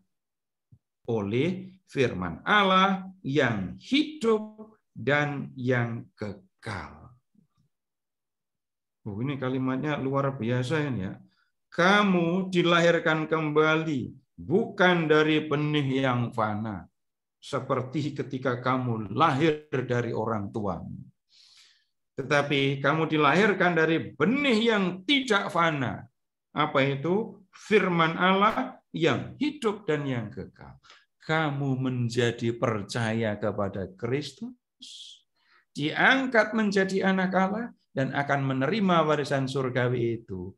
oleh firman Allah yang hidup dan yang kekal. Ini kalimatnya luar biasa ini ya. Kamu dilahirkan kembali, bukan dari benih yang fana, seperti ketika kamu lahir dari orang tuamu. Tetapi kamu dilahirkan dari benih yang tidak fana. Apa itu? Firman Allah yang hidup dan yang kekal. Kamu menjadi percaya kepada Kristus, diangkat menjadi anak Allah, dan akan menerima warisan surgawi itu,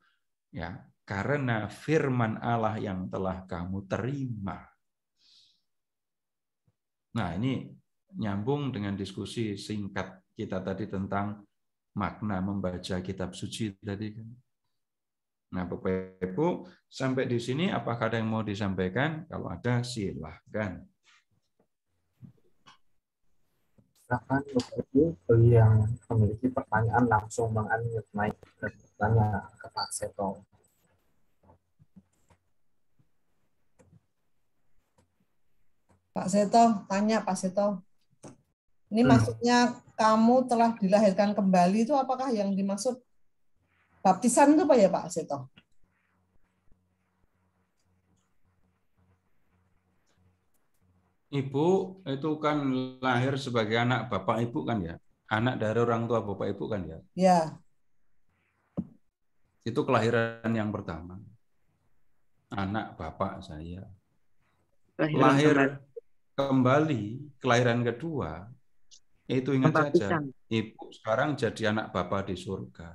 ya, karena firman Allah yang telah kamu terima. Nah, ini nyambung dengan diskusi singkat kita tadi tentang makna membaca kitab suci tadi kan. Nah, Bapak Ibu, sampai di sini apakah ada yang mau disampaikan? Kalau ada, silahkan. Silakan Bapak Ibu, bagi yang memiliki pertanyaan langsung Bang Unmute mic dan bertanya ke Pak Seto. Pak Seto, tanya Pak Seto. Ini maksudnya kamu telah dilahirkan kembali itu apakah yang dimaksud baptisan itu apa ya Pak Seto? Ibu itu kan lahir sebagai anak bapak ibu kan ya? Anak dari orang tua bapak ibu kan ya? Ya. Itu kelahiran yang pertama. Anak bapak saya. Lahir kembali, kelahiran kedua, itu ingat saja, ibu sekarang jadi anak bapak di surga.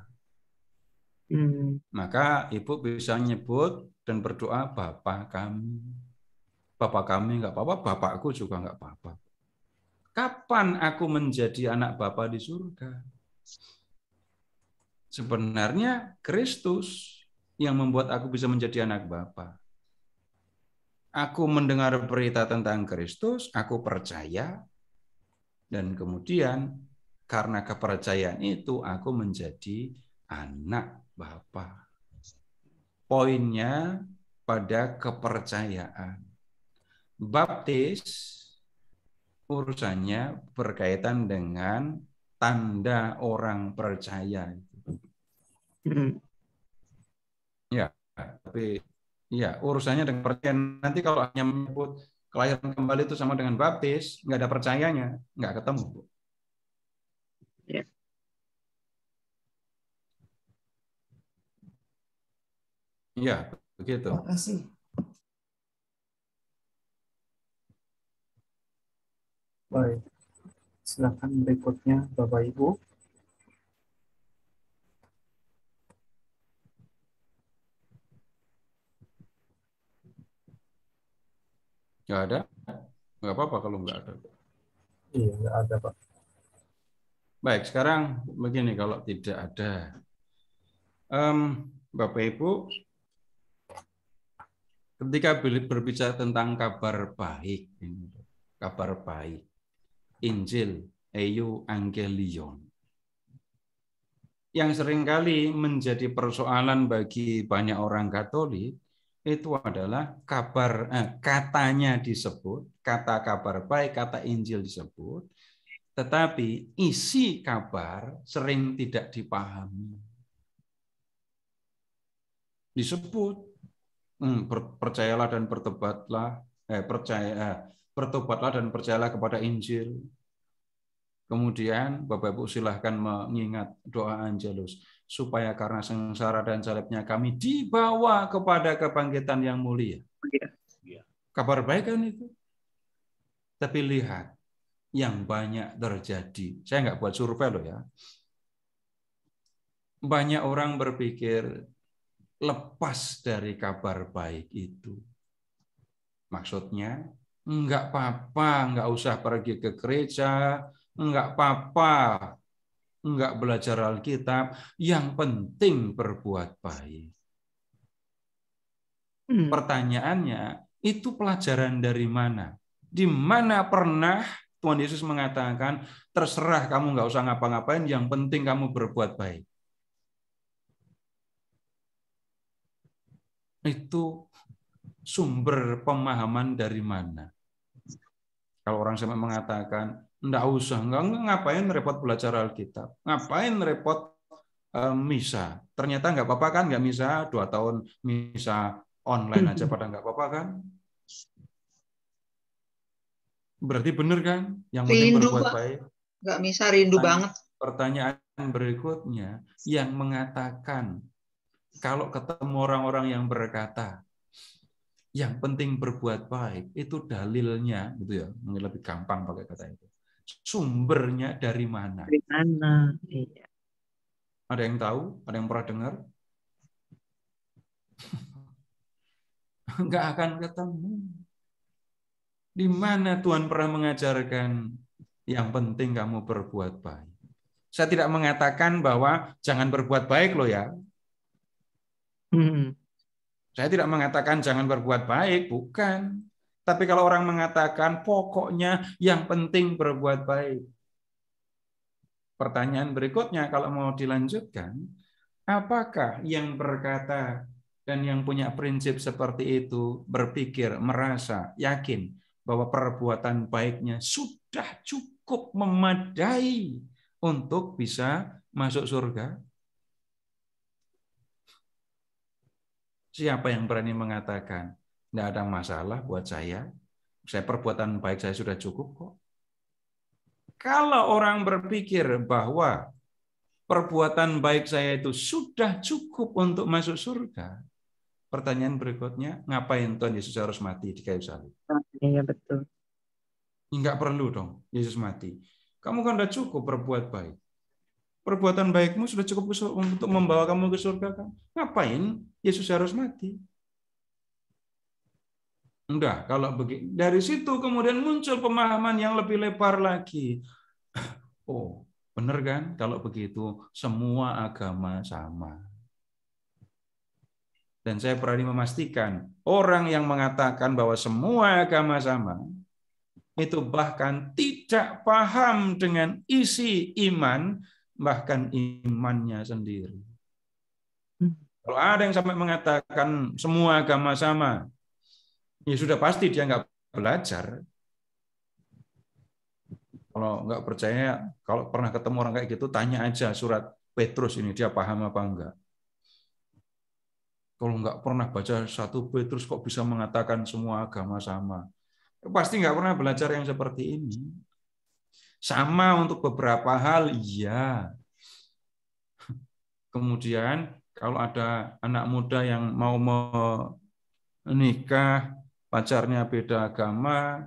Maka ibu bisa nyebut dan berdoa Bapa kami. Bapak kami nggak apa-apa, bapakku juga nggak apa-apa. Kapan aku menjadi anak Bapa di surga? Sebenarnya Kristus yang membuat aku bisa menjadi anak Bapa. Aku mendengar berita tentang Kristus, aku percaya, dan kemudian karena kepercayaan itu aku menjadi anak Bapa. Poinnya pada kepercayaan. Baptis urusannya berkaitan dengan tanda orang percaya. Ya, tapi ya urusannya dengan percaya. Nanti kalau hanya menyebut kelahiran kembali itu sama dengan baptis, nggak ada percayanya, nggak ketemu. Ya. Ya, begitu. Terima kasih. Baik, silakan berikutnya Bapak Ibu. Nggak ada? Nggak apa-apa kalau nggak ada. Iya, nggak ada Pak. Baik, sekarang begini kalau tidak ada. Bapak Ibu, ketika berbicara tentang kabar baik, Injil, Evangelion, yang seringkali menjadi persoalan bagi banyak orang Katolik itu adalah katanya disebut, kata kabar baik, kata Injil disebut, tetapi isi kabar sering tidak dipahami. Disebut percayalah dan bertobatlah, bertobatlah dan percayalah kepada Injil. Kemudian Bapak Ibu silahkan mengingat doa Angelus, supaya karena sengsara dan salibnya kami dibawa kepada kebangkitan yang mulia. Kabar baik kan itu. Tapi lihat yang banyak terjadi. Saya nggak buat survei loh ya. Banyak orang berpikir lepas dari kabar baik itu. Maksudnya, enggak apa-apa, enggak usah pergi ke gereja, enggak apa-apa, enggak belajar Alkitab, yang penting berbuat baik. Pertanyaannya, itu pelajaran dari mana? Di mana pernah Tuhan Yesus mengatakan, terserah kamu enggak usah ngapa-ngapain, yang penting kamu berbuat baik. Itu sumber pemahaman dari mana? Kalau orang sampai mengatakan, enggak usah, enggak ngapain repot belajar Alkitab, ngapain repot misa. Ternyata enggak apa-apa kan, enggak misa 2 tahun misa online aja pada enggak apa-apa kan? Berarti benar kan? Yang penting Rindu, berbuat Pak. baik. Enggak bisa, rindu banget. Pertanyaan berikutnya, yang mengatakan kalau ketemu orang-orang yang berkata yang penting berbuat baik, itu dalilnya gitu ya, mungkin lebih gampang pakai kata itu. Sumbernya dari mana? Dari mana? Iya. Ada yang tahu? Ada yang pernah dengar? Enggak akan ketemu. Di mana Tuhan pernah mengajarkan yang penting kamu berbuat baik? Saya tidak mengatakan bahwa jangan berbuat baik loh ya. Saya tidak mengatakan jangan berbuat baik, bukan. Tapi kalau orang mengatakan pokoknya yang penting berbuat baik. Pertanyaan berikutnya kalau mau dilanjutkan, apakah yang berkata dan yang punya prinsip seperti itu berpikir, merasa, yakin bahwa perbuatan baiknya sudah cukup memadai untuk bisa masuk surga? Siapa yang berani mengatakan, tidak ada masalah buat saya perbuatan baik saya sudah cukup kok. Kalau orang berpikir bahwa perbuatan baik saya itu sudah cukup untuk masuk surga, pertanyaan berikutnya, ngapain Tuhan Yesus harus mati di kayu salib? Iya, betul. Enggak perlu dong Yesus mati. Kamu kan sudah cukup berbuat baik. Perbuatan baikmu sudah cukup untuk membawa kamu ke surga kan? Ngapain Yesus harus mati? Enggak, kalau begitu dari situ kemudian muncul pemahaman yang lebih lebar lagi. Oh, benar kan? Kalau begitu semua agama sama. Dan saya berani memastikan orang yang mengatakan bahwa semua agama sama itu bahkan tidak paham dengan isi iman, bahkan imannya sendiri. Kalau ada yang sampai mengatakan semua agama sama, ya sudah pasti dia nggak belajar. Kalau nggak percaya, kalau pernah ketemu orang kayak gitu, tanya aja surat Petrus ini, dia paham apa enggak. Kalau nggak pernah baca 1 Petrus kok bisa mengatakan semua agama sama. Pasti nggak pernah belajar yang seperti ini. Sama untuk beberapa hal, iya. Kemudian kalau ada anak muda yang mau menikah, pacarnya beda agama,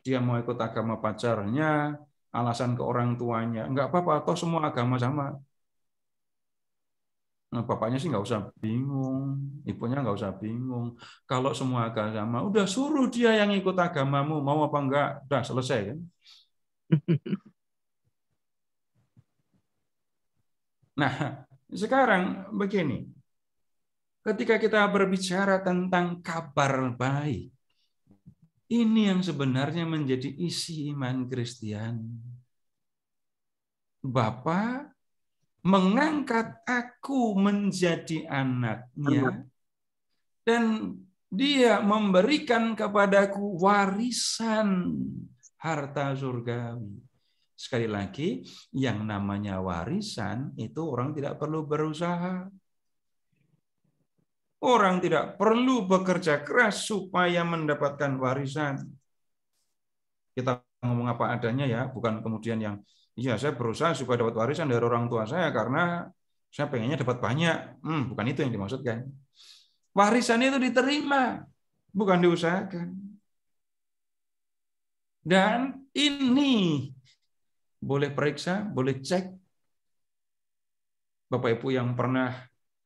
dia mau ikut agama pacarnya, alasan ke orang tuanya, nggak apa-apa, toh semua agama sama. Nah, bapaknya sih nggak usah bingung, ibunya nggak usah bingung. Kalau semua agama sama, udah suruh dia yang ikut agamamu, mau apa enggak, udah selesai kan? Nah, sekarang begini, ketika kita berbicara tentang kabar baik, ini yang sebenarnya menjadi isi iman Kristiani. Bapa mengangkat aku menjadi anaknya, dan dia memberikan kepadaku warisan harta surgawi. Sekali lagi, yang namanya warisan itu orang tidak perlu berusaha. Orang tidak perlu bekerja keras supaya mendapatkan warisan. Kita ngomong apa adanya ya, bukan kemudian yang, iya saya berusaha supaya dapat warisan dari orang tua saya karena saya pengennya dapat banyak. Bukan itu yang dimaksudkan. Warisan itu diterima, bukan diusahakan. Dan ini boleh periksa, boleh cek. Bapak Ibu yang pernah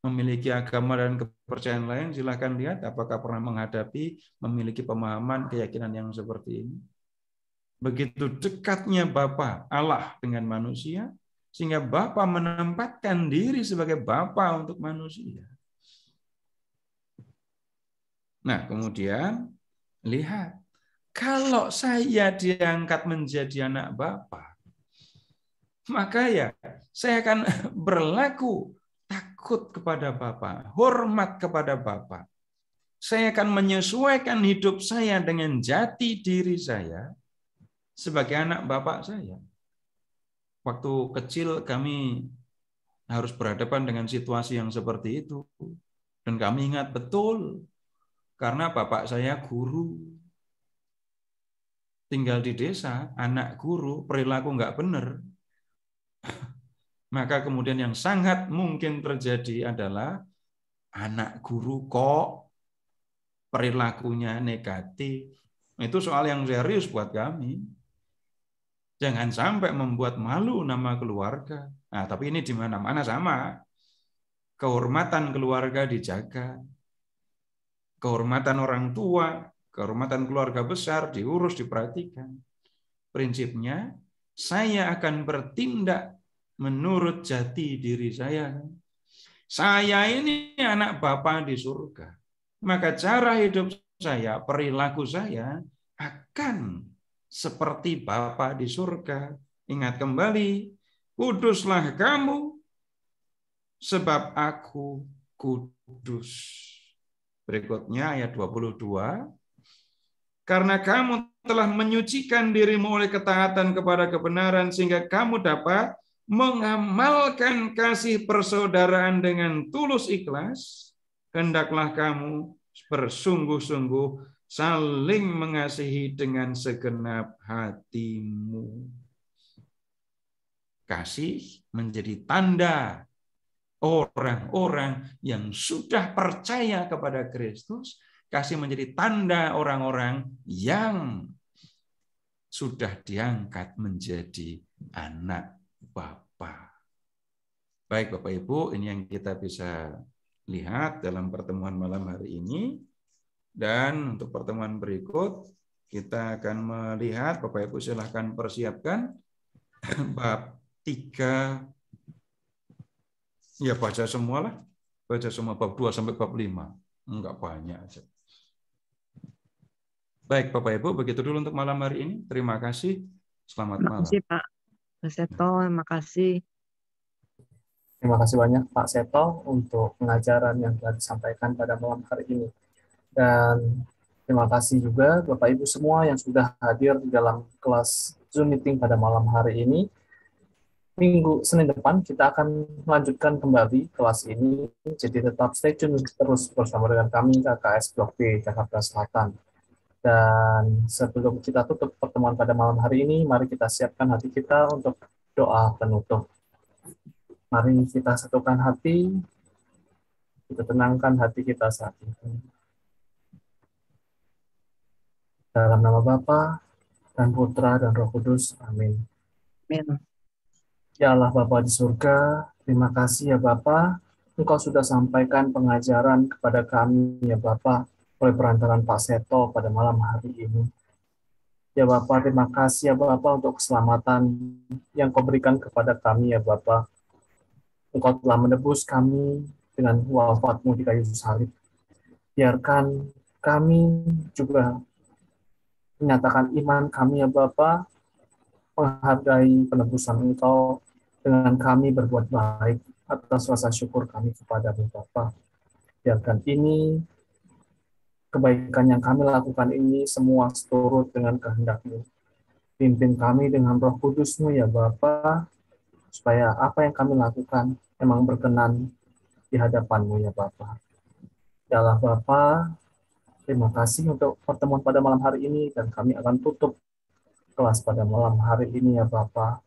memiliki agama dan kepercayaan lain, silakan lihat apakah pernah menghadapi, memiliki pemahaman, keyakinan yang seperti ini. Begitu dekatnya Bapa Allah dengan manusia, sehingga Bapa menempatkan diri sebagai Bapa untuk manusia. Nah, kemudian lihat, kalau saya diangkat menjadi anak Bapa, maka ya saya akan berlaku takut kepada Bapa, hormat kepada Bapa. Saya akan menyesuaikan hidup saya dengan jati diri saya sebagai anak Bapak saya. Waktu kecil kami harus berhadapan dengan situasi yang seperti itu. Dan kami ingat betul, karena bapak saya guru. Tinggal di desa, anak guru, perilaku nggak benar. Maka kemudian yang sangat mungkin terjadi adalah anak guru kok perilakunya negatif. Itu soal yang serius buat kami. Jangan sampai membuat malu nama keluarga. Nah, tapi ini di mana-mana sama. Kehormatan keluarga dijaga. Kehormatan orang tua, kehormatan keluarga besar diurus, diperhatikan. Prinsipnya, saya akan bertindak menurut jati diri saya. Saya ini anak Bapa di surga. Maka cara hidup saya, perilaku saya akan seperti Bapa di surga. Ingat kembali, kuduslah kamu sebab aku kudus. Berikutnya ayat 22. Karena kamu telah menyucikan dirimu oleh ketaatan kepada kebenaran sehingga kamu dapat mengamalkan kasih persaudaraan dengan tulus ikhlas, hendaklah kamu bersungguh-sungguh saling mengasihi dengan segenap hatimu. Kasih menjadi tanda orang-orang yang sudah percaya kepada Kristus. Kasih menjadi tanda orang-orang yang sudah diangkat menjadi anak Bapa. Baik Bapak Ibu, ini yang kita bisa lihat dalam pertemuan malam hari ini. Dan untuk pertemuan berikut kita akan melihat, Bapak Ibu silahkan persiapkan bab 3. Ya baca semua lah. Baca semua bab 2 sampai bab 5. Enggak banyak aja. Baik Bapak Ibu, begitu dulu untuk malam hari ini. Terima kasih. Selamat malam. Terima kasih Pak Seto, terima kasih. Terima kasih banyak Pak Seto untuk pengajaran yang telah disampaikan pada malam hari ini. Dan terima kasih juga Bapak Ibu semua yang sudah hadir di dalam kelas Zoom meeting pada malam hari ini. Senin depan kita akan melanjutkan kembali kelas ini. Jadi tetap stay tune terus bersama dengan kami KKS Blok B Jakarta Selatan. Dan sebelum kita tutup pertemuan pada malam hari ini, mari kita siapkan hati kita untuk doa penutup. Mari kita satukan hati, kita tenangkan hati kita saat ini. Dalam nama Bapa dan Putra dan Roh Kudus. Amin. Amin. Ya Allah Bapa di surga, terima kasih ya Bapa, Engkau sudah sampaikan pengajaran kepada kami ya Bapa oleh perantaran Pak Seto pada malam hari ini. Ya Bapa, terima kasih ya Bapa untuk keselamatan yang Kau berikan kepada kami ya Bapa. Engkau telah menebus kami dengan wafat-Mu di kayu salib. Biarkan kami juga menyatakan iman kami ya Bapa, menghargai penebusan Engkau dengan kami berbuat baik atas rasa syukur kami kepada-Mu Bapa. Biarkan ini, kebaikan yang kami lakukan ini semua seturut dengan kehendak-Mu. Pimpin kami dengan Roh Kudus-Mu ya Bapa, supaya apa yang kami lakukan memang berkenan di hadapan-Mu ya Bapa. Ya Allah Bapa, terima kasih untuk pertemuan pada malam hari ini, dan kami akan tutup kelas pada malam hari ini ya Bapa.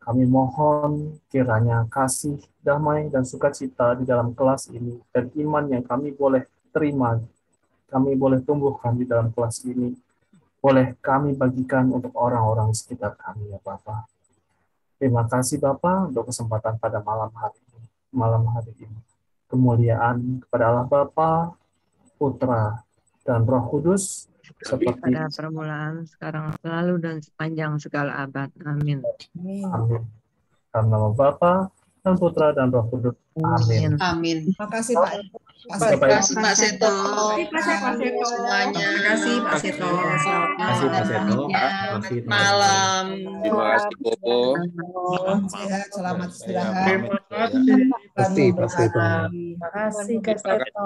Kami mohon kiranya kasih, damai, dan sukacita di dalam kelas ini, dan iman yang kami boleh terima, kami boleh tumbuhkan di dalam kelas ini, boleh kami bagikan untuk orang-orang sekitar kami ya Bapa. Terima kasih Bapa untuk kesempatan pada malam hari ini. Kemuliaan kepada Allah Bapa, Putra, dan Roh Kudus, seperti Pada permulaan, sekarang, selalu, dan sepanjang segala abad. Amin. Amin. Dalam nama Bapa dan Putra dan Roh Kudus. Amin. Amin. Terima kasih Pak. Terima kasih Pak Seto. Terima kasih Pak Seto. Semuanya. Terima kasih Pak Seto. Selamat Kasih Pak Seto. Selamat malam. Terima kasih Bobo. Salam sehat, selamat istirahat. Terima kasih Pak Seto. Terima kasih Pak Seto.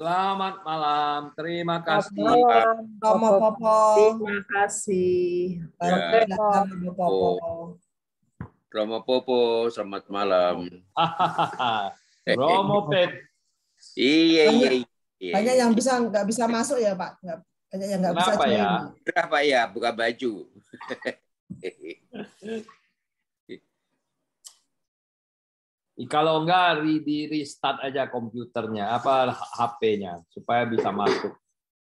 Selamat malam. Terima kasih. Romo Popo. Terima kasih. Romo Popo. Romo Popo, selamat malam. Romo Pet. Iya. Banyak yang nggak bisa masuk ya Pak. Banyak yang nggak bisa. Kenapa ya? Udah Pak ya, buka baju. Kalau enggak di restart aja komputernya, apa HP-nya supaya bisa masuk.